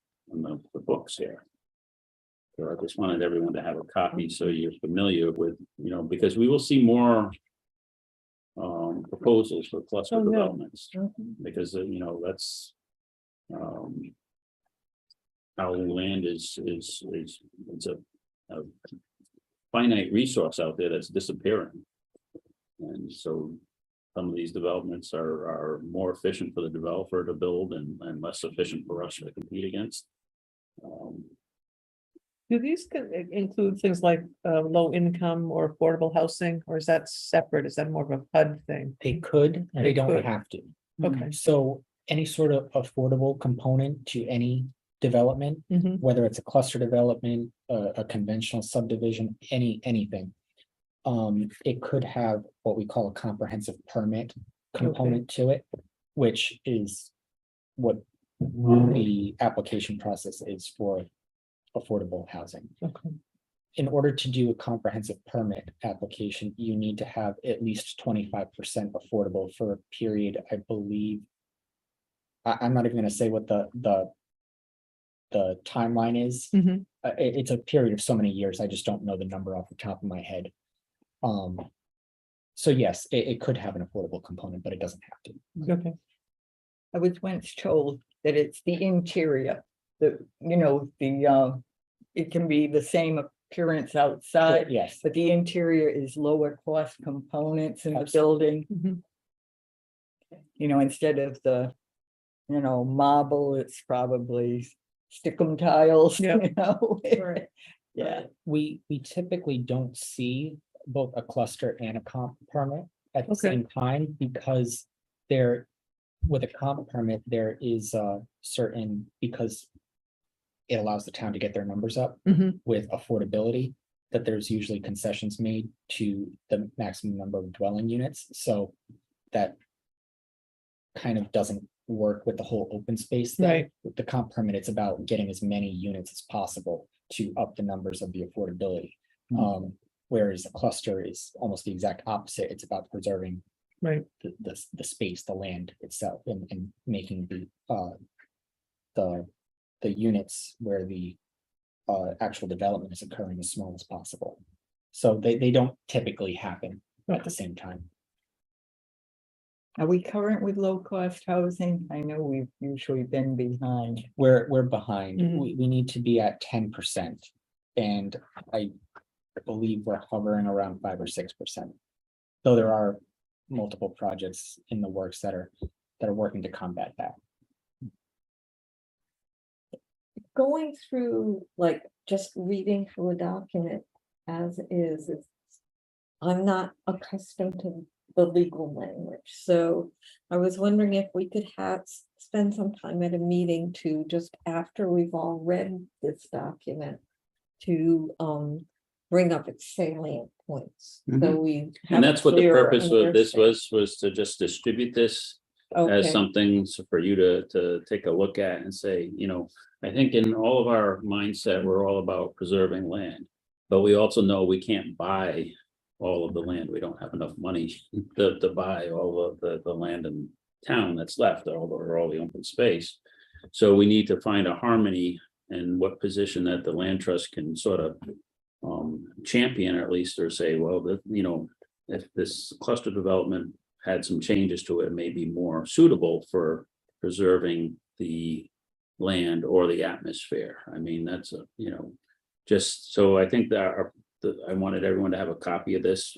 Speaker 2: books here. So I just wanted everyone to have a copy, so you're familiar with, because we will see more proposals for cluster
Speaker 4: Oh, yeah.
Speaker 2: developments, because, that's how land is it's a finite resource out there that's disappearing. And so some of these developments are more efficient for the developer to build and less efficient for us to compete against.
Speaker 4: Do these include things like low income or affordable housing, or is that separate? Is that more of a HUD thing?
Speaker 5: They could,
Speaker 4: They
Speaker 5: they don't
Speaker 4: could.
Speaker 5: have to.
Speaker 4: Okay.
Speaker 5: So any sort of affordable component to any development,
Speaker 4: Mhm.
Speaker 5: whether it's a cluster development, a conventional subdivision, anything. It could have what we call a comprehensive permit component to it, which is what the application process is for affordable housing.
Speaker 4: Okay.
Speaker 5: In order to do a comprehensive permit application, you need to have at least 25% affordable for a period, I believe. I'm not even gonna say what the timeline is.
Speaker 4: Mhm.
Speaker 5: It's a period of so many years. I just don't know the number off the top of my head. So yes, it could have an affordable component, but it doesn't have to.
Speaker 4: Okay.
Speaker 6: I was once told that it's the interior, it can be the same appearance outside,
Speaker 5: Yes,
Speaker 6: but the interior is lower cost components in the
Speaker 5: Absolutely.
Speaker 6: building.
Speaker 4: Mhm.
Speaker 6: Instead of the, marble, it's probably stickum tiles,
Speaker 4: Yep.
Speaker 6: Right. Yeah.
Speaker 5: we typically don't see both a cluster and a comp permit at the
Speaker 4: Okay.
Speaker 5: same time because with a comp permit, there is a certain, because it allows the town to get their numbers up
Speaker 4: Mhm.
Speaker 5: with affordability, that there's usually concessions made to the maximum number of dwelling units, so that kind of doesn't work with the whole open space thing.
Speaker 4: Right.
Speaker 5: With the comp permit, it's about getting as many units as possible to up the numbers of the affordability. Whereas a cluster is almost the exact opposite. It's about preserving
Speaker 4: Right.
Speaker 5: the space, the land itself, and making the units where the actual development is occurring as small as possible. So they don't typically happen at the same time.
Speaker 6: Are we current with low cost housing? I know we've usually been behind.
Speaker 5: We're behind.
Speaker 4: Mhm.
Speaker 5: We need to be at 10%. And I believe we're hovering around 5 or 6%. Though there are multiple projects in the works that are working to combat that.
Speaker 6: Going through, like, just reading through a document as is, I'm not accustomed to the legal language, so I was wondering if we could spend some time at a meeting to just after we've all read this document to bring up its salient points, so we.
Speaker 2: And that's what the
Speaker 6: clearer
Speaker 2: purpose of this
Speaker 6: understanding.
Speaker 2: was to just distribute this as
Speaker 6: Okay,
Speaker 2: something for you to take a look at and say, I think in all of our mindset, we're all about preserving land. But we also know we can't buy all of the land. We don't have enough money to buy all of the land in town that's left, or all the open space. So we need to find a harmony in what position that the land trust can sort of champion, or at least, or say, well, if this cluster development had some changes to it, may be more suitable for preserving the land or the atmosphere. I mean, that's just so I think that I wanted everyone to have a copy of this.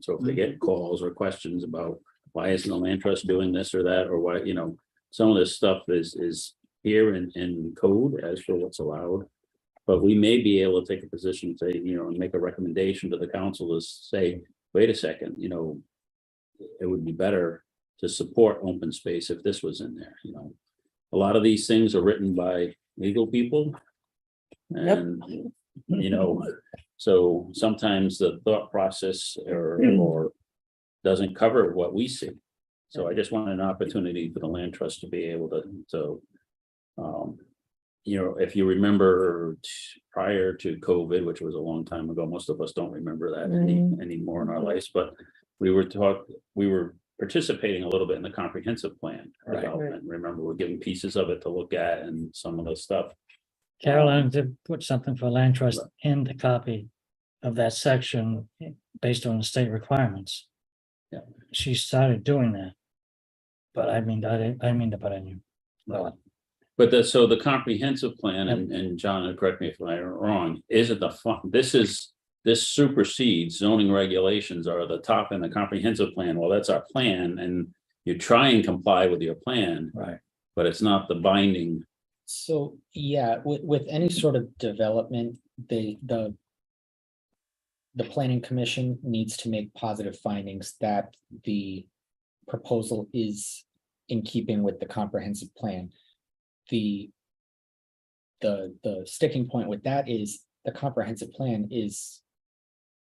Speaker 2: So if they get calls or questions about why isn't the land trust doing this or that, or what, some of this stuff is here in code as for what's allowed. But we may be able to take a position and say, and make a recommendation to the council to say, wait a second, it would be better to support open space if this was in there. A lot of these things are written by legal people. And, so sometimes the thought process or doesn't cover what we see. So I just wanted an opportunity for the land trust to be able to if you remember prior to COVID, which was a long time ago, most of us don't remember that anymore in our lives, but we were participating a little bit in the comprehensive plan.
Speaker 1: Right.
Speaker 2: development. Remember, we're giving pieces of it to look at and some of the stuff.
Speaker 1: Caroline did put something for land trust in the copy of that section based on the state requirements.
Speaker 2: Yeah.
Speaker 1: She started doing that. But I mean, I didn't mean to put in you. Well,
Speaker 2: But so the comprehensive plan, and John, correct me if I'm wrong, isn't the fun, this supersedes zoning regulations are the top in the comprehensive plan. Well, that's our plan, and you try and comply with your plan,
Speaker 1: right,
Speaker 2: but it's not the binding.
Speaker 5: So, yeah, with any sort of development, the planning commission needs to make positive findings that the proposal is in keeping with the comprehensive plan. The sticking point with that is the comprehensive plan is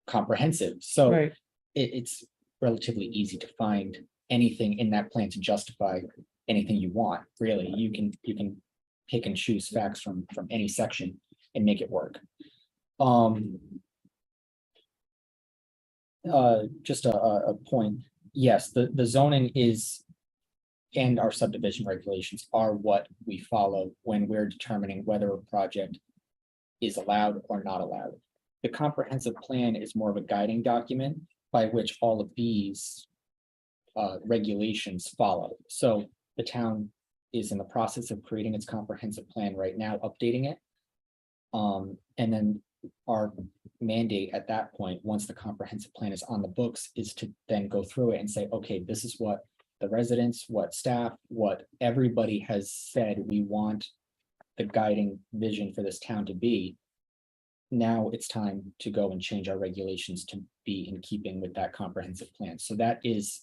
Speaker 5: comprehensive, so
Speaker 4: Right,
Speaker 5: it's relatively easy to find anything in that plan to justify anything you want, really. You can pick and choose facts from any section and make it work. Just a point, yes, the zoning is and our subdivision regulations are what we follow when we're determining whether a project is allowed or not allowed. The comprehensive plan is more of a guiding document by which all of these regulations follow. So the town is in the process of creating its comprehensive plan right now, updating it. And then our mandate at that point, once the comprehensive plan is on the books, is to then go through it and say, okay, this is what the residents, what staff, what everybody has said we want the guiding vision for this town to be. Now it's time to go and change our regulations to be in keeping with that comprehensive plan. So that is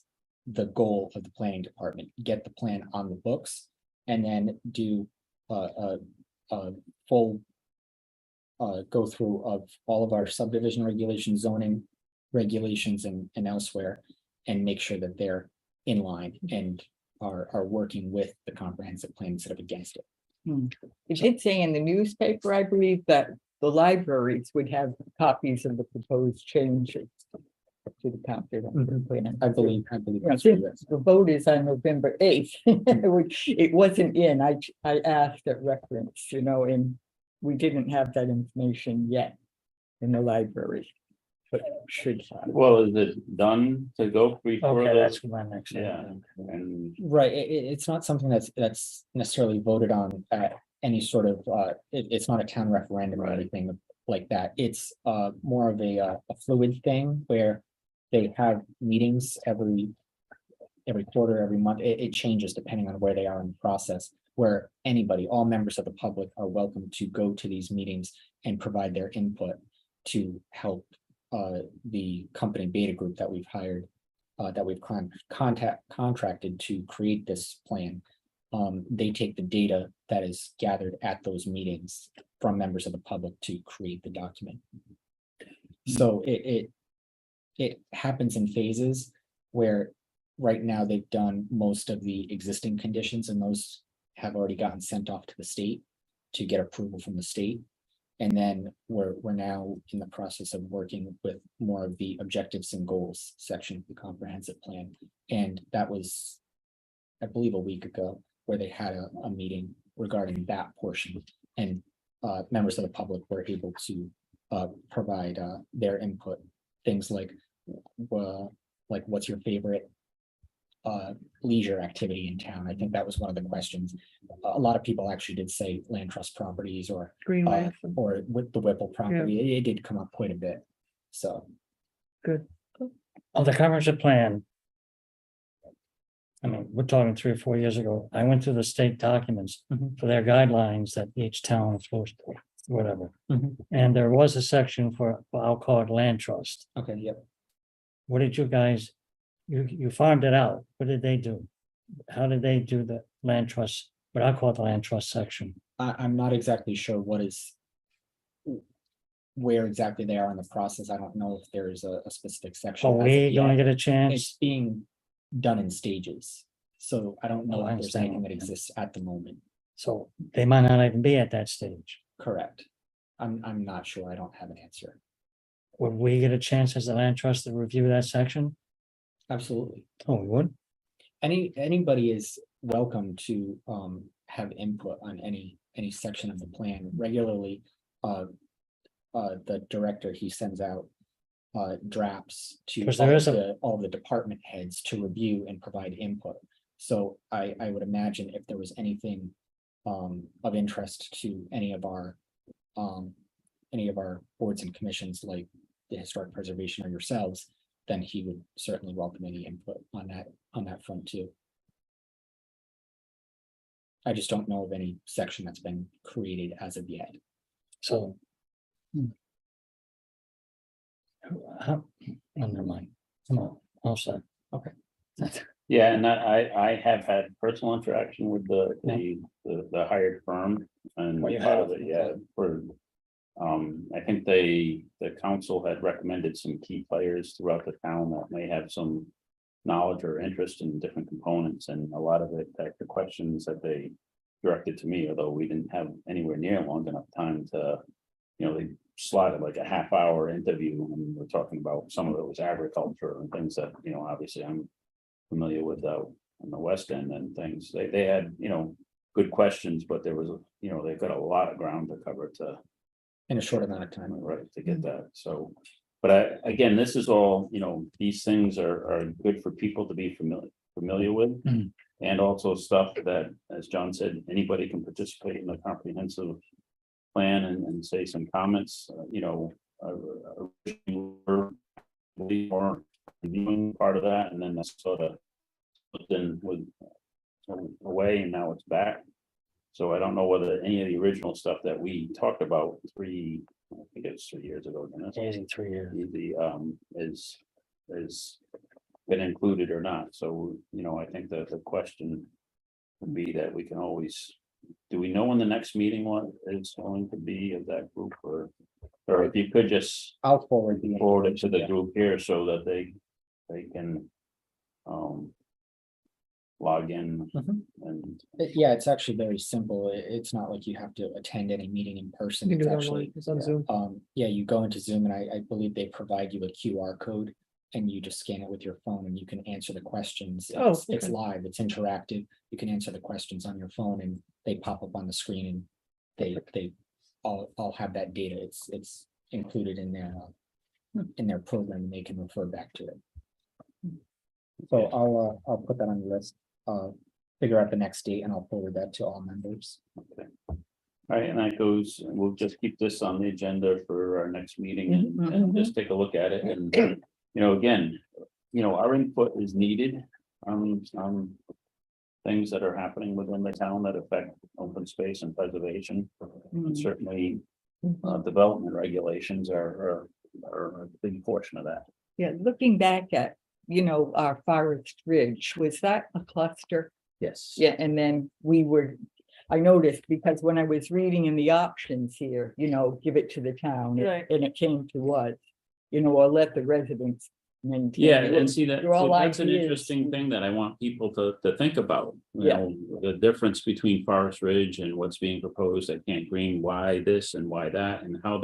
Speaker 5: the goal of the planning department, get the plan on the books and then do a full go through of all of our subdivision regulations, zoning regulations and elsewhere, and make sure that they're in line and are working with the comprehensive plan instead of against it.
Speaker 7: It did say in the newspaper, I believe, that the libraries would have copies of the proposed changes to the comprehensive plan.
Speaker 5: I believe
Speaker 7: Yeah,
Speaker 5: that's true,
Speaker 7: since the vote is on November 8th, which it wasn't in, I asked at reference, and we didn't have that information yet in the library. But should have.
Speaker 2: Well, is it done to go before
Speaker 1: okay,
Speaker 2: the,
Speaker 1: that's my next.
Speaker 2: yeah, and
Speaker 5: right. It's not something that's necessarily voted on at any sort of, it's not a town referendum or
Speaker 2: Right.
Speaker 5: anything like that. It's more of a fluid thing where they have meetings every quarter, every month. It changes depending on where they are in the process, where anybody, all members of the public are welcome to go to these meetings and provide their input to help the company Beta Group that we've hired, that we've contracted to create this plan. They take the data that is gathered at those meetings from members of the public to create the document. So it happens in phases where right now they've done most of the existing conditions and those have already gotten sent off to the state to get approval from the state. And then we're now in the process of working with more of the objectives and goals section of the comprehensive plan. And that was, I believe, a week ago, where they had a meeting regarding that portion. And members of the public were able to provide their input. Things like what's your favorite leisure activity in town? I think that was one of the questions. A lot of people actually did say land trust properties or
Speaker 4: Greenway.
Speaker 5: or with the Whipple property. It did come up quite a bit. So
Speaker 4: Good.
Speaker 1: On the comprehensive plan. I mean, we're talking 3 or 4 years ago. I went through the state documents for their guidelines that each town is supposed to, whatever.
Speaker 5: Mhm.
Speaker 1: And there was a section for, I'll call it land trust.
Speaker 5: okay, yep.
Speaker 1: What did you guys, you farmed it out. What did they do? How did they do the land trust, what I call the land trust section?
Speaker 5: I'm not exactly sure where exactly they are in the process. I don't know if there's a specific section.
Speaker 1: Are
Speaker 5: as of
Speaker 1: we gonna
Speaker 5: yet.
Speaker 1: get a chance?
Speaker 5: It's being done in stages. So I don't know
Speaker 1: Oh, I
Speaker 5: if there's
Speaker 1: understand.
Speaker 5: anything that exists at the moment.
Speaker 1: So they might not even be at that stage.
Speaker 5: Correct. I'm not sure. I don't have an answer.
Speaker 1: Would we get a chance as the land trust to review that section?
Speaker 5: Absolutely.
Speaker 1: Oh, we would?
Speaker 5: Anybody is welcome to have input on any section of the plan regularly. The director, he sends out drafts to
Speaker 1: 'Cause there is
Speaker 5: all the department heads to review and provide input. So I would imagine if there was anything of interest to any of our boards and commissions like the historic preservation or yourselves, then he would certainly welcome any input on that front too. I just don't know of any section that's been created as of yet.
Speaker 1: So. How, never mind, come on, all set.
Speaker 5: Okay.
Speaker 2: Yeah, and I have had personal interaction with the hired firm and
Speaker 1: Oh, you
Speaker 2: part of
Speaker 1: have?
Speaker 2: it, yeah, for. I think the council had recommended some key players throughout the town that may have some knowledge or interest in different components, and a lot of it, that the questions that they directed to me, although we didn't have anywhere near long enough time to, they slotted like a half-hour interview, and we're talking about some of it was agriculture and things that, obviously I'm familiar with out on the west end and things. They had, good questions, but there was, they've got a lot of ground to cover to.
Speaker 5: In a short amount of time.
Speaker 2: Right, to get that, so. But again, this is all, these things are good for people to be familiar with.
Speaker 1: Mhm.
Speaker 2: And also stuff that, as John said, anybody can participate in the comprehensive plan and say some comments, or reviewing part of that, and then that's sort of. Then with away, and now it's back. So I don't know whether any of the original stuff that we talked about I think it's 3 years ago.
Speaker 1: Amazing 3 years.
Speaker 2: Is been included or not. So, I think that the question would be that we can always, do we know when the next meeting is going to be of that group, or if you could just
Speaker 5: I'll forward
Speaker 2: it to the
Speaker 5: yeah.
Speaker 2: group here so that they can log in
Speaker 1: Mhm.
Speaker 2: and.
Speaker 5: Yeah, it's actually very simple. It's not like you have to attend any meeting in person.
Speaker 4: You can do
Speaker 5: It's
Speaker 4: it online,
Speaker 5: actually,
Speaker 4: it's on Zoom.
Speaker 5: yeah, you go into Zoom and I believe they provide you a QR code. And you just scan it with your phone and you can answer the questions.
Speaker 4: Oh,
Speaker 5: It's
Speaker 4: okay.
Speaker 5: live, it's interactive. You can answer the questions on your phone and they pop up on the screen and they all have that data. It's included in their program and they can refer back to it. So I'll put that on the list, figure out the next date and I'll forward that to all members.
Speaker 2: Okay. All right, and that goes, we'll just keep this on the agenda for our next meeting and just take a look at it and, again, our input is needed on things that are happening within the town that affect open space and preservation. And certainly, development regulations are a big portion of that.
Speaker 7: Yeah, looking back at, our Forest Ridge, was that a cluster?
Speaker 2: Yes.
Speaker 7: Yeah, and then I noticed because when I was reading in the options here, give it to the town.
Speaker 4: Right.
Speaker 7: And it came to us, or let the residents maintain.
Speaker 2: Yeah,
Speaker 7: it.
Speaker 2: and see that,
Speaker 7: They're all
Speaker 2: that's an
Speaker 7: ideas.
Speaker 2: interesting thing that I want people to think about.
Speaker 7: Yeah.
Speaker 2: The difference between Forest Ridge and what's being proposed at Camp Green, why this and why that, and how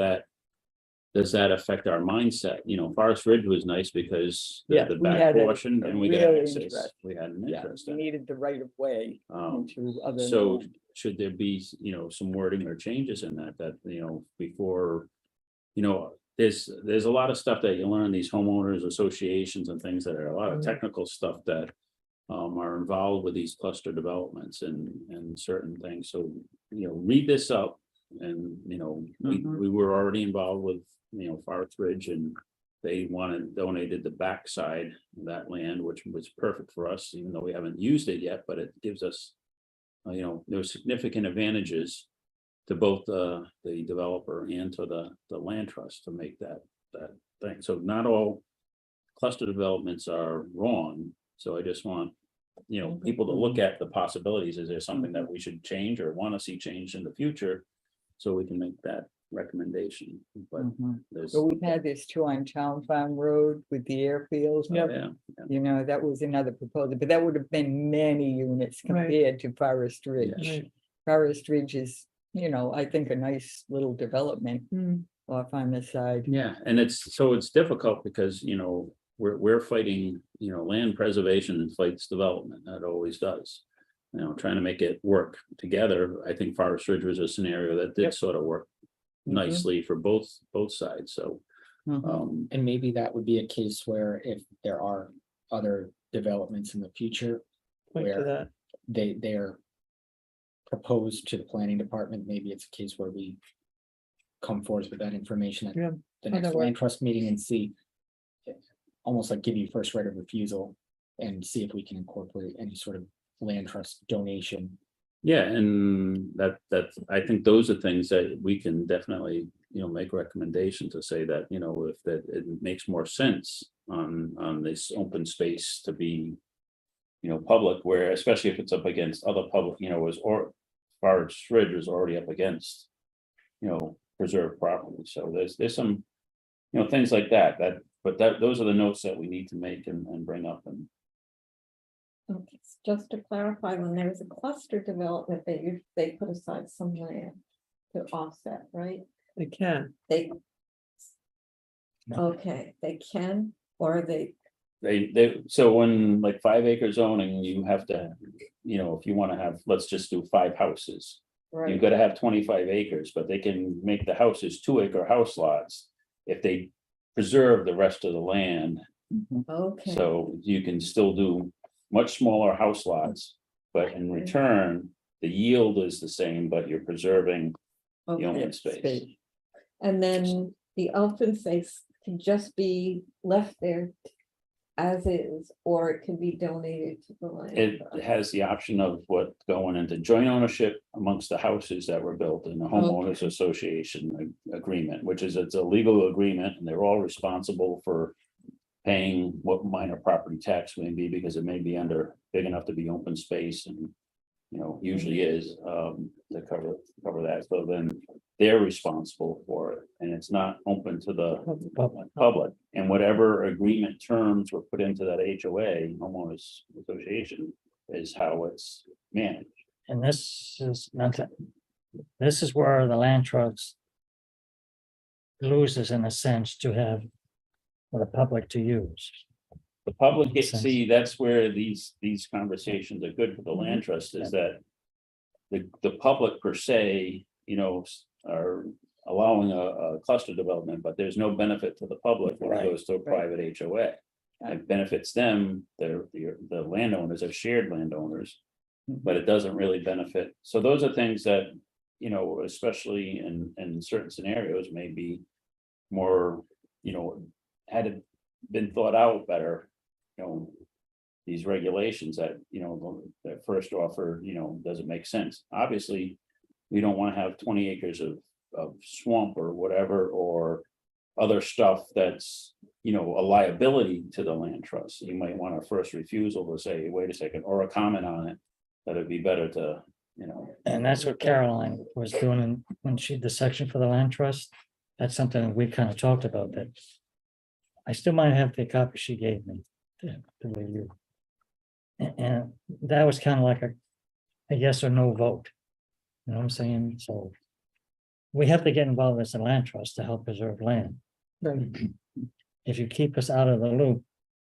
Speaker 2: does that affect our mindset? Forest Ridge was nice because
Speaker 7: Yeah,
Speaker 2: the
Speaker 7: we
Speaker 2: back
Speaker 7: had
Speaker 2: portion, and we got
Speaker 7: real
Speaker 2: access,
Speaker 7: interest.
Speaker 2: we had an
Speaker 7: Yeah,
Speaker 2: interest
Speaker 7: we
Speaker 2: in it.
Speaker 7: needed the right of way into other.
Speaker 2: So should there be, some wording or changes in that, before, there's a lot of stuff that you learn, these homeowners associations and things that are a lot of technical stuff that are involved with these cluster developments and certain things. So, read this up and, we were already involved with, Forest Ridge, and they donated the backside of that land, which was perfect for us, even though we haven't used it yet, but it gives us, there's significant advantages to both the developer and to the land trust to make that thing. So not all cluster developments are wrong. So I just want, people to look at the possibilities. Is there something that we should change or want to see changed in the future? So we can make that recommendation. But there's,
Speaker 7: So we've had this too on Town Farm Road with the airfield.
Speaker 2: yeah,
Speaker 7: That was another proposal, but that would have been many units
Speaker 4: Right.
Speaker 7: compared to Forest Ridge.
Speaker 4: Right.
Speaker 7: Forest Ridge is, I think a nice little development off on the side.
Speaker 2: yeah, and it's difficult because, we're fighting, land preservation and fights development. That always does. trying to make it work together. I think Forest Ridge was a scenario that did
Speaker 7: Yep.
Speaker 2: sort of work
Speaker 7: Mhm.
Speaker 2: nicely for both sides, so.
Speaker 7: Mhm.
Speaker 5: And maybe that would be a case where if there are other developments in the future,
Speaker 4: Point to
Speaker 5: where
Speaker 4: that.
Speaker 5: they're proposed to the planning department, maybe it's a case where we come forward with that information at
Speaker 4: Yeah,
Speaker 5: the
Speaker 4: how
Speaker 5: next
Speaker 4: that
Speaker 5: land trust meeting and see, almost like give you first right of refusal and see if we can incorporate any sort of land trust donation.
Speaker 2: Yeah, and I think those are things that we can definitely, make recommendations to say that, if that it makes more sense on this open space to be, public, where especially if it's up against other public, Forest Ridge is already up against, preserved property. So there's some, things like that, but those are the notes that we need to make and bring up and.
Speaker 6: Okay, just to clarify, when there's a cluster development, they put aside some land to offset, right?
Speaker 4: They can.
Speaker 6: They. Okay, they can, or they,
Speaker 2: So when like 5 acre zoning, you have to, if you want to have, let's just do 5 houses. You've
Speaker 6: right,
Speaker 2: got to have 25 acres, but they can make the houses 2 acre house lots. If they preserve the rest of the land,
Speaker 6: okay.
Speaker 2: so you can still do much smaller house lots. But in return, the yield is the same, but you're preserving the
Speaker 6: Okay.
Speaker 2: open space.
Speaker 6: And then the open space can just be left there as is, or it can be donated to the land.
Speaker 2: It has the option of what going into joint ownership amongst the houses that were built in the homeowners association agreement, which is it's a legal agreement and they're all responsible for paying what minor property tax may be, because it may be under big enough to be open space and, usually is, to cover that. So then they're responsible for it and it's not open to the public. And whatever agreement terms were put into that HOA, homeowners association, is how it's managed.
Speaker 1: And this is nothing. This is where the land trust loses in a sense to have for the public to use.
Speaker 2: The public,
Speaker 1: Makes sense.
Speaker 2: see, that's where these conversations are good for the land trust, is that the public per se, are allowing a cluster development, but there's no benefit to the public when it
Speaker 1: Right,
Speaker 2: goes to a private HOA. It benefits them, the landowners are shared landowners, but it doesn't really benefit. So those are things that, especially in certain scenarios, may be more, had it been thought out better, these regulations that, that first offer, doesn't make sense. Obviously, we don't want to have 20 acres of swamp or whatever, or other stuff that's, a liability to the land trust. You might want a first refusal to say, wait a second, or a comment on it, that it'd be better to,
Speaker 1: And that's what Caroline was doing when she did the section for the land trust. That's something that we kind of talked about, that I still might have the copy she gave me to review. And that was kind of like a yes or no vote. You know what I'm saying? So we have to get involved as a land trust to help preserve land. If you keep us out of the loop,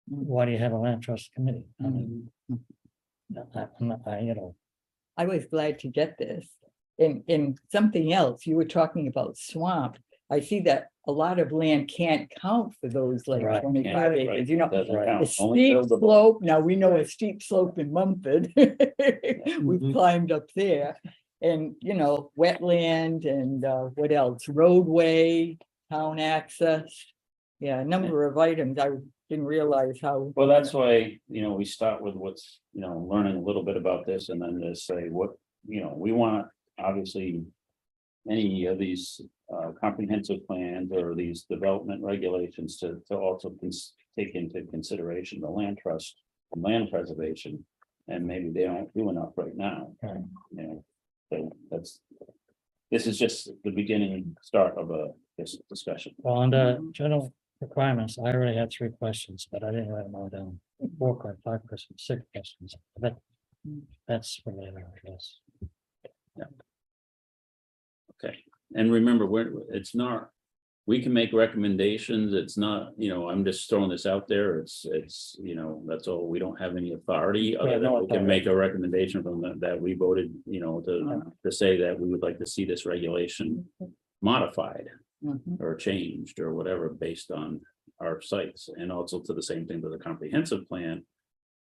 Speaker 1: why do you have a land trust committee? I mean,
Speaker 7: I was glad to get this. In something else, you were talking about swamp. I see that a lot of land can't count for those like
Speaker 1: Right,
Speaker 7: 25
Speaker 2: right,
Speaker 7: acres, you know.
Speaker 2: doesn't
Speaker 1: Right.
Speaker 2: count.
Speaker 7: A
Speaker 2: Only
Speaker 7: steep
Speaker 2: buildable.
Speaker 7: slope, now we know a steep slope in Mumford. We've
Speaker 3: Mhm.
Speaker 7: climbed up there. And, wetland and what else? Roadway, town access. Yeah, a number of items. I didn't realize how.
Speaker 2: Well, that's why, we start with what's, learning a little bit about this and then just say what, we want, obviously. Any of these comprehensive plans or these development regulations to also take into consideration the land trust and land preservation. And maybe they don't do enough right now.
Speaker 1: Right.
Speaker 2: So this is just the beginning start of this discussion.
Speaker 1: well, under general requirements, I already had 3 questions, but I didn't write them all down. 4 or 5 questions, 6 questions, but that's what I guess.
Speaker 2: Okay, and remember, it's not we can make recommendations. It's not, I'm just throwing this out there. It's, that's all. We don't have any authority. Other
Speaker 1: have
Speaker 2: than
Speaker 1: no
Speaker 2: we can
Speaker 1: authority.
Speaker 2: make a recommendation from that we voted, to say that we would like to see this regulation modified
Speaker 7: Mhm.
Speaker 2: or changed or whatever based on our sites, and also to the same thing with the comprehensive plan.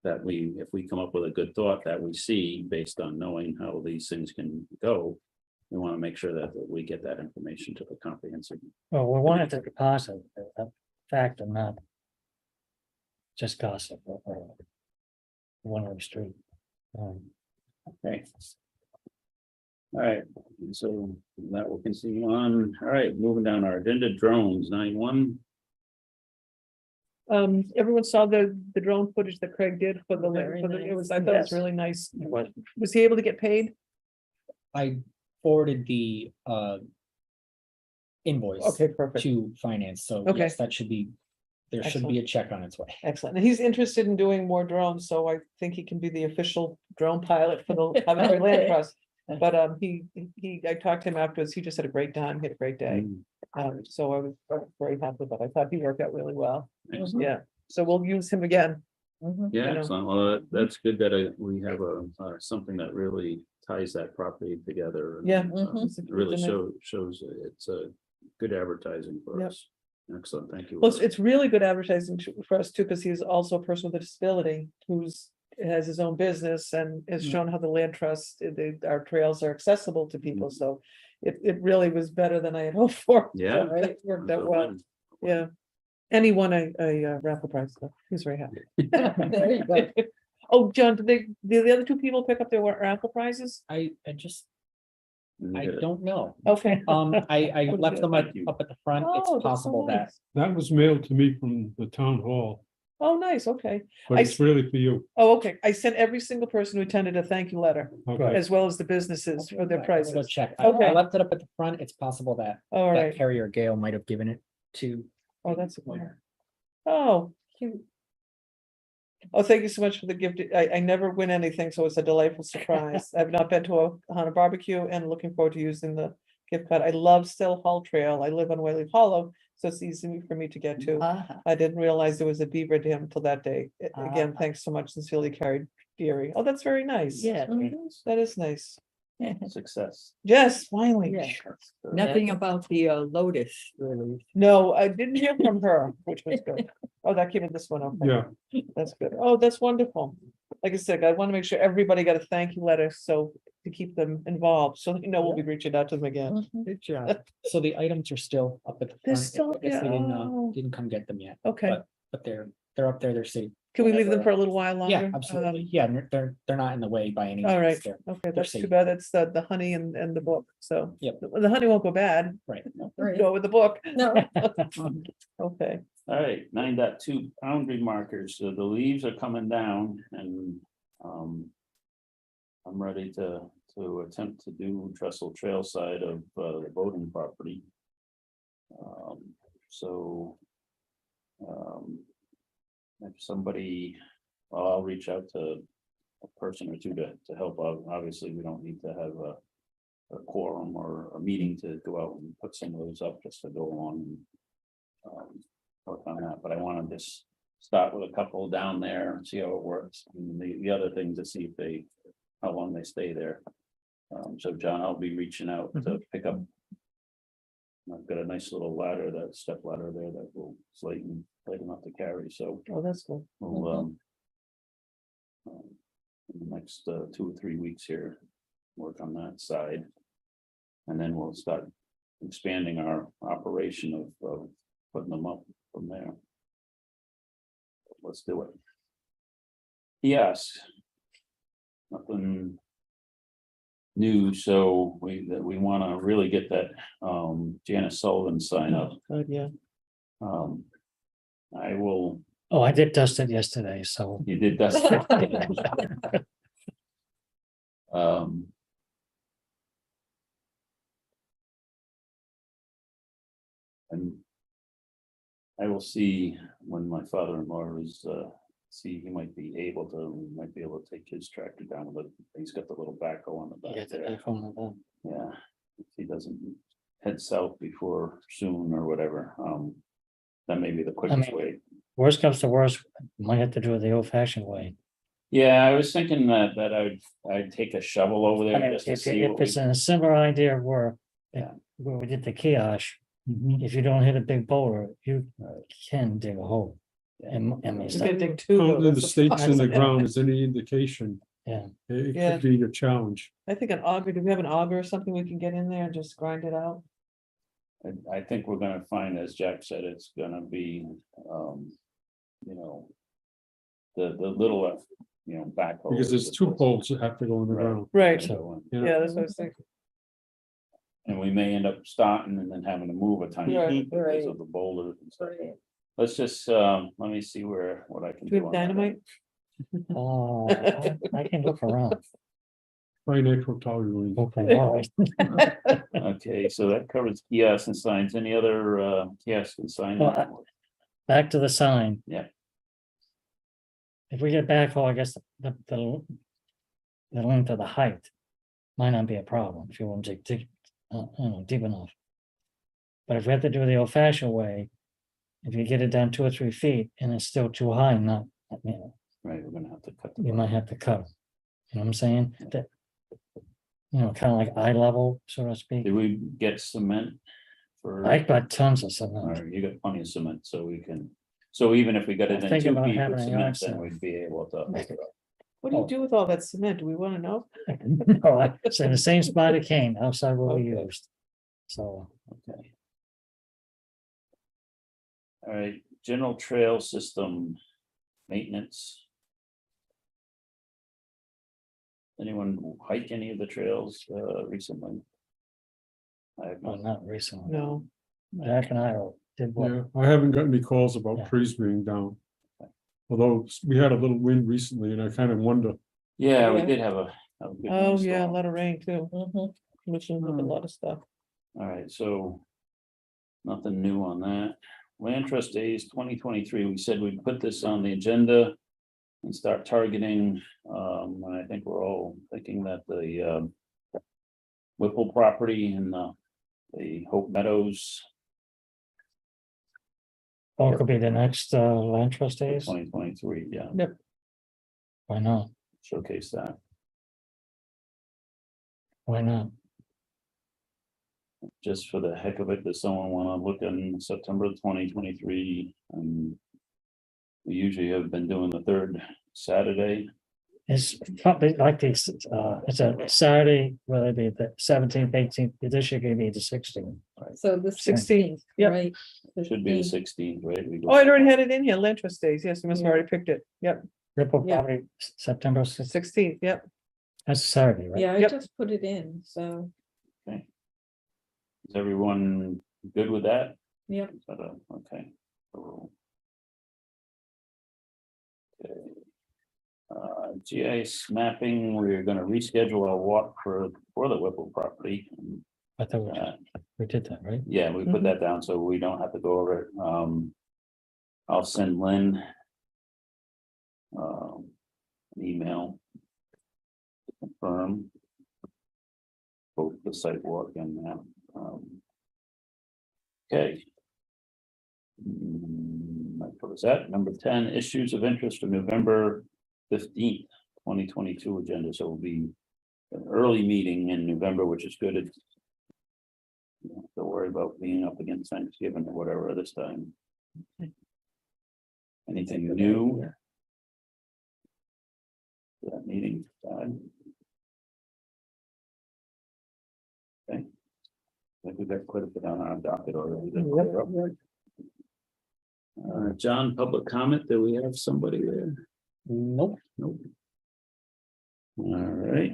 Speaker 2: That if we come up with a good thought that we see based on knowing how these things can go. We want to make sure that we get that information to the comprehensive.
Speaker 1: Well, we wanted to deposit a fact and not just gossip or one-way street.
Speaker 2: Okay. All right, so that will continue on. All right, moving down our agenda, drones, 9-1.
Speaker 4: Everyone saw the drone footage that Craig did for the,
Speaker 6: Very
Speaker 4: it was,
Speaker 6: nice.
Speaker 4: I thought it was
Speaker 1: Yes.
Speaker 4: really nice.
Speaker 1: It was.
Speaker 4: Was he able to get paid?
Speaker 5: I forwarded the invoice
Speaker 4: Okay, perfect.
Speaker 5: to finance, so
Speaker 4: Okay.
Speaker 5: yes, that should be, there should be
Speaker 4: Excellent.
Speaker 5: a check on its way.
Speaker 4: Excellent. And he's interested in doing more drones, so I think he can be the official drone pilot for the Coventry Land Trust. But I talked to him afterwards. He just had a great time, he had a great day. So I was very happy with it. I thought he worked out really well.
Speaker 2: Excellent.
Speaker 4: Yeah, so we'll use him again.
Speaker 6: Mhm.
Speaker 2: Yeah,
Speaker 4: I know.
Speaker 2: excellent. Well, that's good that we have something that really ties that property together. and,
Speaker 4: Yeah.
Speaker 6: Mhm.
Speaker 2: It really
Speaker 4: It's a-
Speaker 2: shows it's a good advertising for
Speaker 4: Yep.
Speaker 2: us. Excellent, thank you.
Speaker 4: Well, it's really good advertising for us too, because he's also a person with a disability has his own business and has shown how the land trust, our trails are accessible to people, so. It really was better than I had hoped for.
Speaker 2: Yeah.
Speaker 4: So It worked out
Speaker 2: So
Speaker 4: well,
Speaker 2: good.
Speaker 4: yeah. And he won a raffle prize, so he's very happy.
Speaker 6: There you go.
Speaker 4: Oh, John, did the other two people pick up their raffle prizes?
Speaker 5: I don't know.
Speaker 4: Okay.
Speaker 5: I
Speaker 4: What
Speaker 5: left
Speaker 4: is
Speaker 5: them
Speaker 2: it? Thank you.
Speaker 5: up at the front.
Speaker 4: Oh,
Speaker 5: It's
Speaker 4: that's so
Speaker 5: possible that
Speaker 4: nice.
Speaker 3: That was mailed to me from the town hall,
Speaker 4: Oh, nice, okay.
Speaker 3: but
Speaker 4: I
Speaker 3: it's really for you.
Speaker 4: Oh, okay, I sent every single person who attended a thank you letter,
Speaker 3: Okay.
Speaker 4: as well as the businesses for their
Speaker 5: I'll go
Speaker 4: prizes.
Speaker 5: check. I
Speaker 4: Okay.
Speaker 5: left it up at the front. It's possible that
Speaker 4: All
Speaker 5: that
Speaker 4: right,
Speaker 5: Carrie or Gail might have given it to.
Speaker 4: oh, that's a bummer. Oh, cute. Oh, thank you so much for the gift. I never win anything, so it's a delightful surprise. I've not been to a Hana barbecue and looking forward to using the gift card. I love Still Hall Trail. I live on Whaley Hollow, so it's easy for me to get to.
Speaker 7: Ah,
Speaker 4: I didn't realize there was a beaver dam till that day. Again,
Speaker 7: Ah.
Speaker 4: thanks so much, sincerely, Carrie Deary. Oh, that's very nice.
Speaker 7: yeah.
Speaker 4: That is nice.
Speaker 2: Success.
Speaker 4: Yes, finally.
Speaker 7: Yeah. Nothing about the Lotus, really.
Speaker 4: No, I didn't hear from her, which was good. Oh, that came in this one, okay.
Speaker 3: Yeah,
Speaker 4: That's good. Oh, that's wonderful. Like I said, I want to make sure everybody got a thank you letter, so to keep them involved, so they know we'll be reaching out to them again.
Speaker 6: Mhm.
Speaker 7: Good job.
Speaker 5: So the items are still up at the
Speaker 4: They're
Speaker 5: front.
Speaker 4: still-
Speaker 5: I guess they
Speaker 4: yeah,
Speaker 5: didn't,
Speaker 4: oh.
Speaker 5: didn't come get them yet,
Speaker 4: Okay,
Speaker 5: but they're up there, they're safe.
Speaker 4: can we leave them for a little while longer?
Speaker 5: Yeah, absolutely. Yeah, and they're not in the way by any
Speaker 4: All right.
Speaker 5: means. They're
Speaker 4: Okay, that's too
Speaker 5: safe.
Speaker 4: bad. That's the honey and the book, so.
Speaker 5: Yep.
Speaker 4: The honey won't go bad.
Speaker 5: right.
Speaker 6: Right.
Speaker 4: Go with the book.
Speaker 6: No,
Speaker 4: Okay,
Speaker 2: All right, 9.2 boundary markers. So the leaves are coming down and I'm ready to attempt to do Trestle Trail side of the Bowden property. So if somebody, well, I'll reach out to a person or two to help out. Obviously, we don't need to have a quorum or a meeting to go out and put some of those up just to go along and work on that, but I want to just start with a couple down there and see how it works. And the other thing to see if how long they stay there. So John, I'll be reaching out to pick up. I've got a nice little ladder, that step ladder there that will light enough to carry, so
Speaker 4: oh, that's good.
Speaker 2: we'll in the next 2 or 3 weeks here, work on that side. And then we'll start expanding our operation of putting them up from there. Let's do it. Yes. Nothing new, so we want to really get that Janice Sullivan sign up.
Speaker 4: Good, yeah.
Speaker 2: I will,
Speaker 1: Oh, I did dust it yesterday, so.
Speaker 2: you did that. And I will see when my father-in-law is, see, he might be able to take his tractor down with it. He's got the little backhoe on the
Speaker 1: You
Speaker 2: back
Speaker 1: got the
Speaker 2: there.
Speaker 1: back on the-
Speaker 2: Yeah, if he doesn't head south before soon or whatever, that may be the quickest
Speaker 1: mean-
Speaker 2: way.
Speaker 1: Worst comes to worst, might have to do it the old fashioned way.
Speaker 2: Yeah, I was thinking that I'd take a shovel over
Speaker 1: I
Speaker 2: there
Speaker 1: mean,
Speaker 2: just to
Speaker 1: if,
Speaker 2: see
Speaker 1: if
Speaker 2: what we.
Speaker 1: it's in a similar idea where,
Speaker 2: Yeah.
Speaker 1: where we did the kiosk, if you don't hit a big boulder, you can dig a hole. And, I mean, it's
Speaker 4: You
Speaker 1: not-
Speaker 4: gotta dig two. though,
Speaker 3: Pounding the
Speaker 4: that's
Speaker 3: stakes in the
Speaker 1: Yeah.
Speaker 3: ground is any indication.
Speaker 1: Yeah.
Speaker 3: It
Speaker 4: Yeah.
Speaker 3: could be a challenge.
Speaker 4: I think an auger, do we have an auger or something we can get in there and just grind it out?
Speaker 2: I think we're gonna find, as Jack said, it's gonna be, you know. The little, backhoe.
Speaker 3: Because there's two poles that have to go in the
Speaker 2: Right.
Speaker 3: ground.
Speaker 4: Right,
Speaker 2: So,
Speaker 3: you know?
Speaker 4: yeah, that's what I was thinking.
Speaker 2: and we may end up starting and then having to move a tiny
Speaker 4: Right,
Speaker 2: bit because
Speaker 6: right.
Speaker 2: of the boulders and stuff.
Speaker 6: Right.
Speaker 2: Let's just, let me see what I can
Speaker 4: Do we
Speaker 2: do.
Speaker 4: have
Speaker 2: on that.
Speaker 4: dynamite?
Speaker 1: Oh, I can look around.
Speaker 3: By natural tolerance.
Speaker 1: Okay, all right.
Speaker 2: Okay, so that covers kiosks and signs. Any other kiosks and signs?
Speaker 1: Well, Back to the sign.
Speaker 2: Yeah.
Speaker 1: If we get backhoe, I guess the length of the height might not be a problem if you want to dig, deep enough. But if we have to do it the old fashioned way, if you get it down 2 or 3 feet and it's still too high, not,
Speaker 2: Right, we're gonna have to cut.
Speaker 1: you might have to cut. You know what I'm saying? That, kind of like eye level, so to speak.
Speaker 2: Did we get cement? For,
Speaker 1: I got tons of
Speaker 2: or
Speaker 1: cement.
Speaker 2: you got plenty of cement, so we can, so even if we got it
Speaker 1: I'm
Speaker 2: in
Speaker 1: thinking
Speaker 2: 2
Speaker 1: about
Speaker 2: feet
Speaker 1: having
Speaker 2: with
Speaker 1: a
Speaker 2: cement,
Speaker 1: yard
Speaker 2: then
Speaker 1: sale.
Speaker 2: we'd be able to.
Speaker 4: What do you
Speaker 1: Oh.
Speaker 4: do with all that cement? Do we wanna know?
Speaker 1: No, it's in the same spot it came, outside what we used. So,
Speaker 2: Okay. All right, general trail system maintenance. Anyone hike any of the trails recently? I have
Speaker 1: well,
Speaker 2: not.
Speaker 1: not recently.
Speaker 4: No.
Speaker 1: Jack and I did what,
Speaker 3: Yeah, I haven't gotten any calls about
Speaker 1: Yeah.
Speaker 3: trees being down. Although we had a little wind recently and I kind of wonder,
Speaker 2: Yeah, we
Speaker 6: Yeah.
Speaker 2: did have a good
Speaker 4: Oh, yeah, a
Speaker 2: windstorm.
Speaker 4: lot of rain too.
Speaker 6: Mhm.
Speaker 4: Which is a lot of stuff.
Speaker 2: All right, so. Nothing new on that. Land trust days 2023, we said we'd put this on the agenda. And start targeting, and I think we're all thinking that the Whipple property and the Hope Meadows
Speaker 1: oh, it could be the next land trust days,
Speaker 2: 2023, yeah,
Speaker 1: why not,
Speaker 2: showcase that.
Speaker 1: why not?
Speaker 2: Just for the heck of it, does someone wanna look in September 2023? We usually have been doing the third Saturday.
Speaker 1: It's probably like this, it's a Saturday, whether it be the 17th, 18th, this year gonna be the 16th.
Speaker 6: So the
Speaker 4: 16th,
Speaker 6: 16th,
Speaker 4: yep.
Speaker 6: right?
Speaker 2: Should be the
Speaker 6: 16th.
Speaker 2: 16th, right? We go-
Speaker 4: Oh, I'd already had it in here, land trust days. Yes, you must have
Speaker 6: Yeah.
Speaker 4: already picked it. Yep,
Speaker 1: Ripple
Speaker 6: Yeah.
Speaker 1: property, September 6th,
Speaker 4: 16th, yep.
Speaker 1: that's a Saturday, right?
Speaker 6: Yeah, I
Speaker 4: Yep.
Speaker 6: just put it in, so,
Speaker 2: Is everyone good with that?
Speaker 6: yep.
Speaker 2: Okay. So- Okay. GIS mapping, we're gonna reschedule our walk for the Whipple property.
Speaker 1: I thought
Speaker 2: Uh,
Speaker 1: we did that, right?
Speaker 2: Yeah, we put
Speaker 4: Mhm.
Speaker 2: that down so we don't have to go over it. I'll send Lynn. An email. To confirm. Both the sidewalk and that. Okay. What was that? Number 10, issues of interest for November 15th, 2022 agenda, so it'll be. An early meeting in November, which is good. You don't have to worry about being up against Thanksgiving or whatever this time. Anything new? for That meeting. Okay. I think we've got quite a bit on our docket already. John, public comment, do we have somebody there?
Speaker 5: Nope.
Speaker 2: Nope. All right,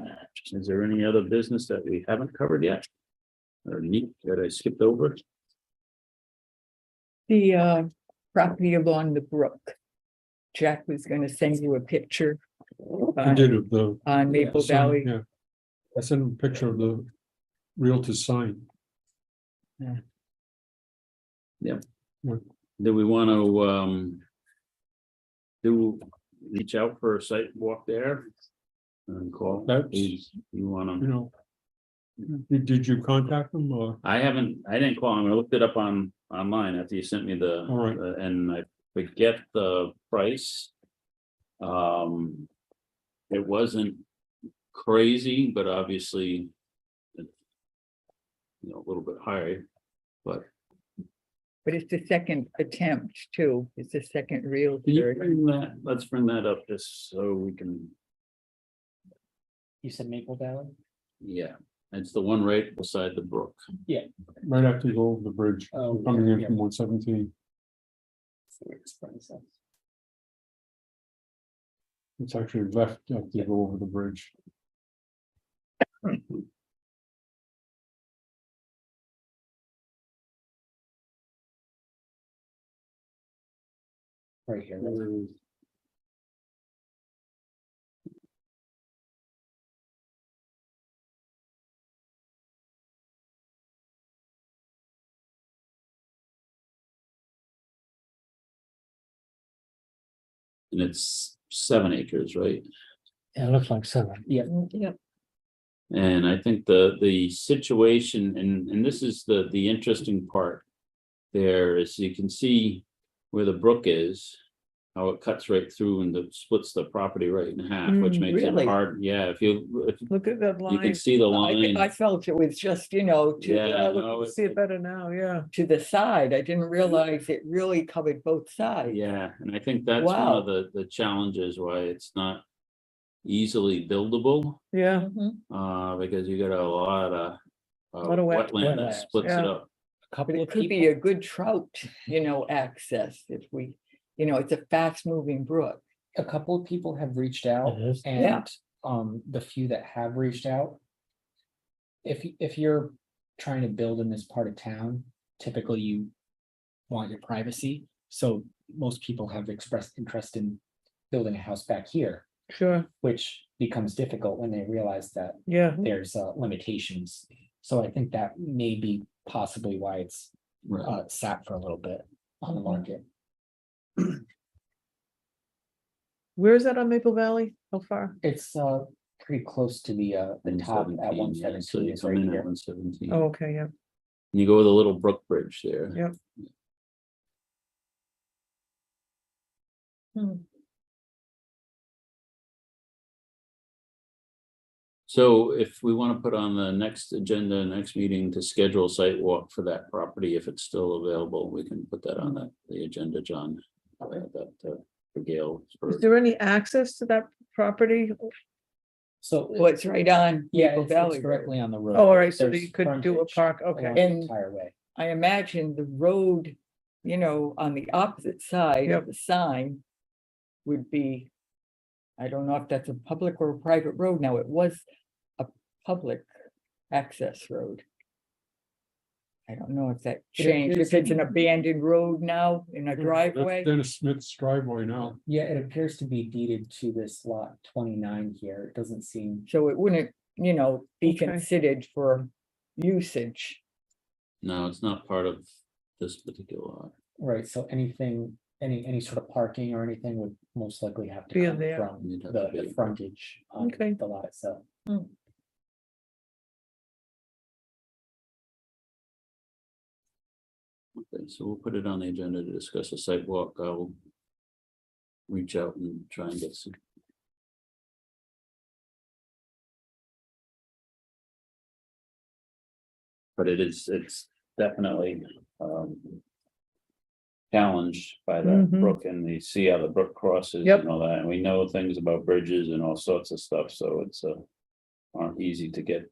Speaker 2: is there any other business that we haven't covered yet? Or neat that I skipped over?
Speaker 7: The property along the brook. Jack was gonna send you a picture.
Speaker 3: I did of the.
Speaker 7: On Maple
Speaker 3: sign,
Speaker 7: Valley.
Speaker 3: Yeah. I sent him a picture of the realtor's sign.
Speaker 2: Do we want to reach out for a site walk there? And call,
Speaker 3: That's-
Speaker 2: you
Speaker 3: You
Speaker 2: wanna,
Speaker 3: know, Did you contact them or?
Speaker 2: I didn't call him. I looked it up online after you sent me
Speaker 3: All right.
Speaker 2: and I forget the price. It wasn't crazy, but obviously. A little bit higher, but.
Speaker 7: But it's the second attempt too. It's the second real.
Speaker 2: Can you bring that, let's bring that up just so we can,
Speaker 5: You said Maple Valley?
Speaker 2: yeah, it's the one right beside the brook.
Speaker 3: Right after you go over the bridge,
Speaker 5: Oh,
Speaker 3: coming in
Speaker 5: yeah.
Speaker 3: from 117. It's actually left after you go over the bridge.
Speaker 5: Right here. right?
Speaker 2: And it's 7 acres, right?
Speaker 1: Yeah, it looks like 7.
Speaker 5: Yeah,
Speaker 6: Yep.
Speaker 2: And I think the situation, and this is the interesting part. There is, you can see where the brook is, how it cuts right through and splits the property right in half, which makes it
Speaker 7: really?
Speaker 2: hard. Yeah, if
Speaker 4: Look at that
Speaker 2: you can
Speaker 4: line.
Speaker 2: see the
Speaker 7: I
Speaker 2: line.
Speaker 7: felt it was just, you know,
Speaker 2: Yeah,
Speaker 4: Yeah,
Speaker 2: no,
Speaker 4: look, see it better now, yeah.
Speaker 7: to the side. I didn't realize it really covered both sides.
Speaker 2: Yeah, and I think that's one
Speaker 7: Wow.
Speaker 2: of the challenges why it's not easily buildable,
Speaker 4: Yeah,
Speaker 2: because you got a lot of
Speaker 4: Lot of
Speaker 2: wetland that
Speaker 1: wetlands,
Speaker 2: splits it
Speaker 4: yeah.
Speaker 2: up.
Speaker 5: a couple
Speaker 7: It
Speaker 5: of
Speaker 7: could be
Speaker 5: people,
Speaker 7: a good trout, you know, access if we, you know, it's a fast moving brook.
Speaker 5: a couple of people have reached out
Speaker 1: It is.
Speaker 7: Yeah.
Speaker 5: and the few that have reached out. If you're trying to build in this part of town, typically you want your privacy. So most people have expressed interest in building a house back here,
Speaker 4: sure,
Speaker 5: which becomes difficult when they realize that
Speaker 4: yeah.
Speaker 5: there's limitations. So I think that may be possibly why it's
Speaker 2: Right.
Speaker 5: sat for a little bit on the market.
Speaker 4: Where is that on Maple Valley? How far?
Speaker 5: It's pretty close to the top at
Speaker 2: 117, so
Speaker 5: 117
Speaker 2: you
Speaker 5: is
Speaker 2: come
Speaker 5: right
Speaker 2: in at
Speaker 5: here.
Speaker 2: 117.
Speaker 4: Oh, okay, yeah.
Speaker 2: You go with a little brook bridge there.
Speaker 4: Yep.
Speaker 2: So if we want to put on the next agenda, next meeting to schedule a site walk for that property, if it's still available, we can put that on the agenda, John. I'll add that for Gail.
Speaker 4: Is there any access to that property?
Speaker 5: So,
Speaker 7: Well, it's right on
Speaker 5: yeah,
Speaker 7: Maple
Speaker 5: it's
Speaker 7: Valley Road.
Speaker 5: directly on the road.
Speaker 4: Oh, all right, so
Speaker 5: There's
Speaker 4: you could do a
Speaker 5: frontage
Speaker 4: park,
Speaker 5: along
Speaker 4: okay.
Speaker 5: the
Speaker 7: And-
Speaker 5: entire way.
Speaker 7: I imagine the road, you know, on the opposite side
Speaker 4: Yep.
Speaker 7: of the sign would be, I don't know if that's a public or a private road now. It was a public access road. I don't know if that changed, if it's an abandoned road now in a driveway.
Speaker 3: That's Dennis Smith's driveway now.
Speaker 5: Yeah, it appears to be deeded to this lot 29 here. It doesn't seem,
Speaker 7: So it wouldn't, you know, be
Speaker 4: Okay.
Speaker 7: considered for usage.
Speaker 2: No, it's not part of this particular lot.
Speaker 5: right, so anything, any sort of parking or anything would most likely have to
Speaker 4: Be in
Speaker 5: come
Speaker 4: there.
Speaker 5: from
Speaker 2: You'd have to
Speaker 5: the
Speaker 2: be-
Speaker 5: frontage on
Speaker 4: Okay.
Speaker 5: the lot itself.
Speaker 2: Okay, so we'll put it on the agenda to discuss a site walk. I'll reach out and try and get some. But it's definitely challenged by the
Speaker 4: Mhm.
Speaker 2: brook, and you see how the brook crosses
Speaker 4: Yep.
Speaker 2: and all that, and we know things about bridges and all sorts of stuff, so it's aren't easy to get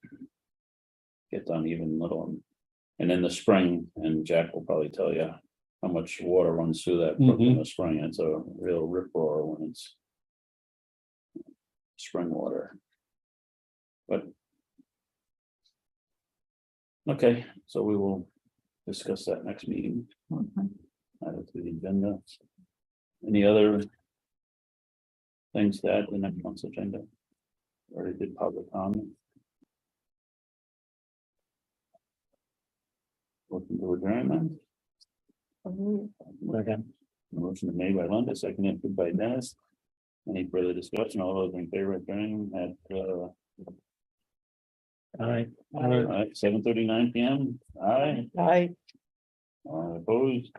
Speaker 2: done even little. And in the spring, and Jack will probably tell you how much water runs through that brook in the spring. It's a real rip roar when it's spring water. But okay, so we will discuss that next meeting. Add it to the agenda. Any other things to add to the next month's agenda? Already did public comment. Looking to adjourn then.
Speaker 1: Again.
Speaker 2: Motion made by Linda, seconded by Dennis. Any further discussion? All those in favor of adjourning at
Speaker 1: All right.
Speaker 3: All right.
Speaker 2: All right, 7:39 PM. Aye,
Speaker 4: I,
Speaker 2: opposed,